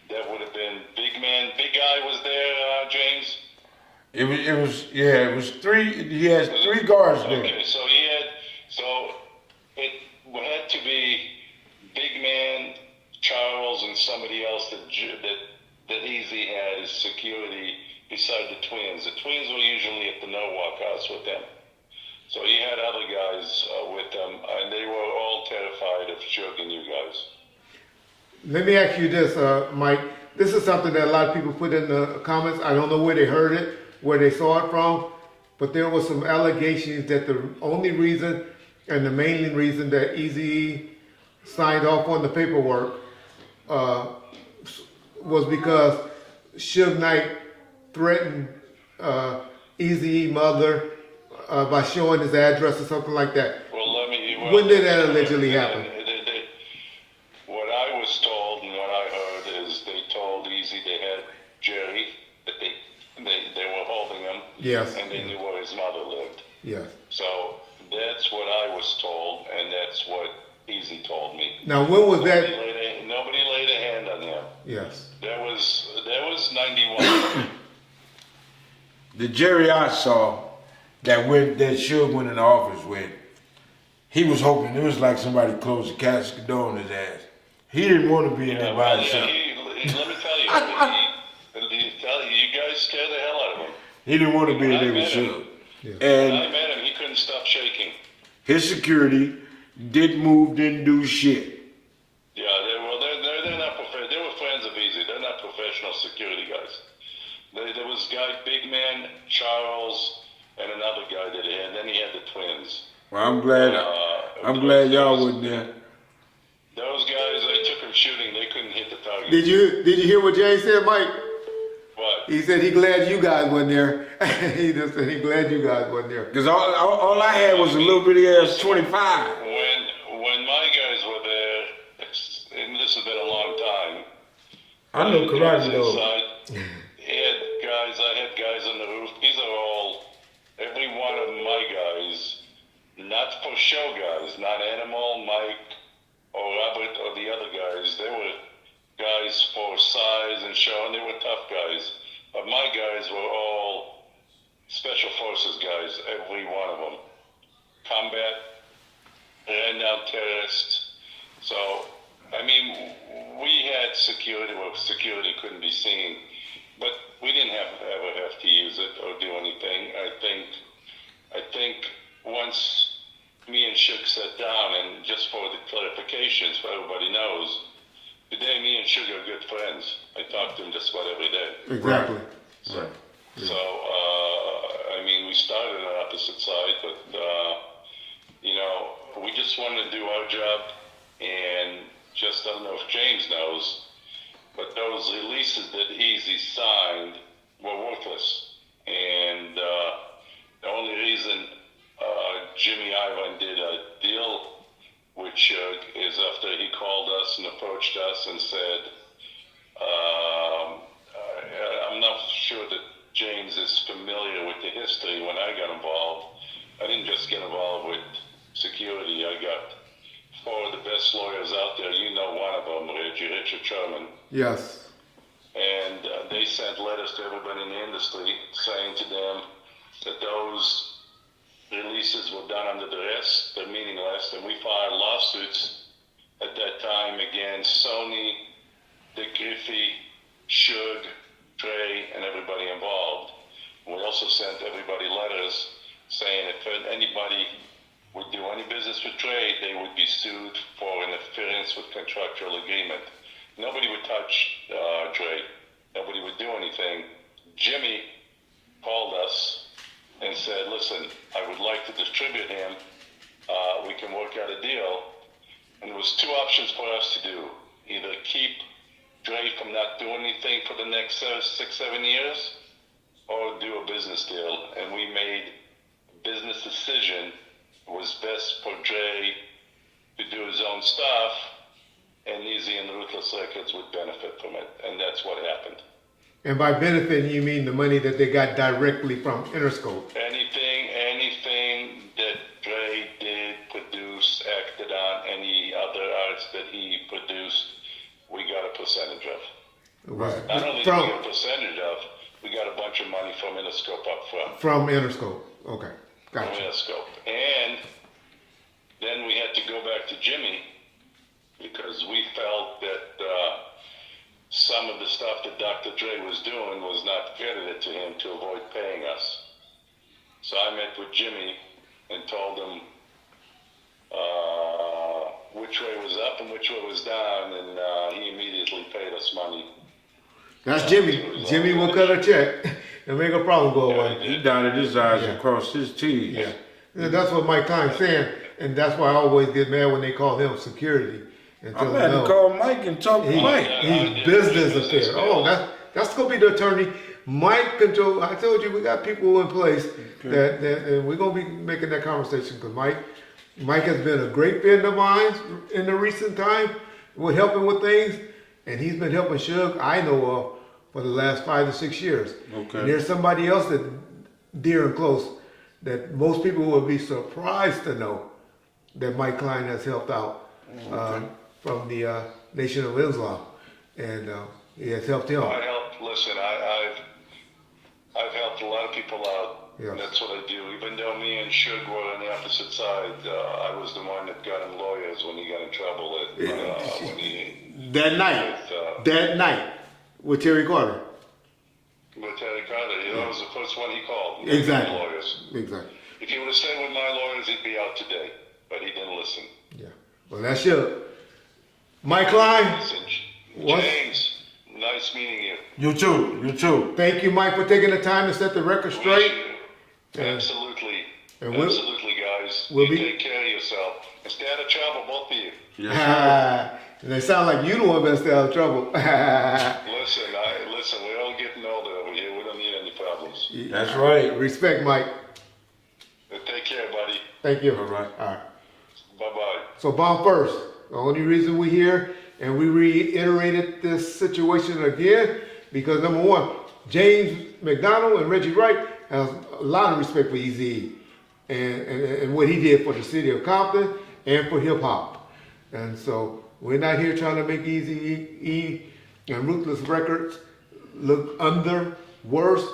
that would have been Big Man. Big Guy was there, James? It was three, he has 3 guards there. Okay, so it had to be Big Man, Charles, and somebody else that Easy had as security beside the Twins. The Twins were usually at the no-walk house with them. So he had other guys with them, and they were all terrified of Suge and you guys. Let me ask you this, Mike. This is something that a lot of people put in the comments. I don't know where they heard it, where they saw it from, but there was some allegations that the only reason and the main reason that Eazy signed off on the paperwork was because Suge Knight threatened Eazy mother by showing his address or something like that. When did that allegedly happen? What I was told and what I heard is they told Eazy they had Jerry, that they were holding him. Yes. And they knew where his mother lived. Yes. So that's what I was told, and that's what Eazy told me. Now, when was that? Nobody laid a hand on him. Yes. That was 91. The Jerry I saw that Suge went in the office with, he was hoping it was like somebody closed the casket door on his ass. He didn't want to be in there by himself. Let me tell you, you guys scared the hell out of him. He didn't want to be in there with Suge. Yeah. When I And met him, he couldn't stop shaking. his security didn't move, didn't do shit. Yeah, they're not they were friends of Eazy. They're not professional security guys. There was Big Man, Charles, and another guy that he had. Then he had the Twins. Well, I'm glad y'all wasn't there. Those guys, they took him shooting. They couldn't hit the target. Did you hear what Jay said, Mike? What? He said he glad you guys wasn't there. He just said he glad you guys wasn't there. Because all I had was a little bitty ass 25. When my guys were there, and this has been a long time. I know karate though. I had guys on the roof. These are all, every one of my guys, not for show guys, not Animal, Mike, or Robert, or the other guys. They were guys for size and show, and they were tough guys. But my guys were all special forces guys, every one of them. Combat, ran down terrorists. So, I mean, we had security where security couldn't be seen, but we didn't ever have to use it or do anything. I think once me and Suge sat down, and just for the clarifications, so everybody knows, today me and Suge are good friends. I talk to him just about every day. Exactly. Right. So, I mean, we started on opposite side, but, we just wanted to do our job, and just don't know if James knows, but those releases that Eazy signed were worthless. And the only reason Jimmy Ivan did a deal with Suge is after he called us and approached us and said, I'm not sure that James is familiar with the history. When I got involved, I didn't just get involved with security. I got 4 of the best lawyers out there. You know one of them, Richard Sherman. Yes. And they sent letters to everybody in the industry saying to them that those releases were done under duress, they're meaningless, and we filed lawsuits at that time against Sony, Dick Griffey, Suge, Dre, and everybody involved. We also sent everybody letters saying if anybody would do any business with Dre, they would be sued for interference with contractual agreement. Nobody would touch Dre. Nobody would do anything. Jimmy called us and said, listen, I would like to distribute him. We can work out a deal. And there was 2 options for us to do. Either keep Dre from not doing anything for the next 6-7 years, or do a business deal. And we made a business decision. It was best for Dre to do his own stuff, and Eazy and the Ruthless Records would benefit from it. And that's what happened. And by benefiting, you mean the money that they got directly from Interscope? Anything that Dre did, produce, acted on, any other arts that he produced, we got a percentage of. Not only did we get a percentage of, we got a bunch of money from Interscope up front. From Interscope. Okay, From gotcha. Interscope. And then we had to go back to Jimmy because we felt that some of the stuff that Dr. Dre was doing was not credited to him to avoid paying us. So I met with Jimmy and told him which way was up and which way was down, and he immediately paid us money. That's Jimmy. Jimmy will cut a check and make a problem go away. He dotted his I's and crossed his T's. Yeah. That's what Mike Klein's saying, and that's why I always get mad when they call him security. And I'm tell had him, to no, call Mike and talk to Mike. he's business affairs. Oh, that's gonna be the attorney. Mike control. I told you we got people in place that and we're gonna be making that conversation because Mike has been a great friend of mine in the recent time. We're helping with things, and he's been helping Suge, I know of, for the last 5 to 6 years. Okay. And there's somebody else that dear and close that most people will be surprised to know that Mike Klein has helped out from the Nation of Islam, and he has helped him. I helped. Listen, I've helped a lot of people out. Yes. And that's what I do. Even though me and Suge were on the opposite side, I was the one that got him lawyers when he got in trouble. That night with Terry Carter. With Terry Carter, that was the first one he called. Exactly. Lawyers. Exactly. If he would have stayed with my lawyers, he'd be out today. But he didn't listen. Yeah. Well, that's Suge. Mike Klein. Listen, What? James, nice meeting you. You too. You too. Thank you, Mike, for taking the time to set the record straight. Absolutely. And we'll- Absolutely, guys. we'll You be- take care of yourself. And stay out of trouble, both of you. Yes, sir. And they sound like you the one best stay out of trouble. Listen, we're all getting older over here. We don't need any problems. That's right. Respect, Mike. Take care, buddy. Thank you. All right. All right. Bye-bye. So bomb first. The only reason we're here, and we reiterated this situation again, because number one, James McDonald and Reggie Wright has a lot of respect for Eazy-E and what he did for the city of Compton and for hip hop. And so we're not here trying to make Eazy-E and Ruthless Records look worse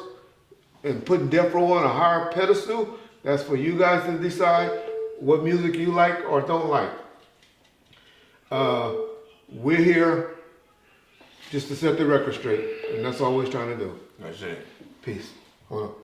and putting Death Row on a higher pedestal. That's for you guys to decide what music you like or don't like. We're here just to set the record straight, and that's all we're trying to do. That's it. Peace. Hold on.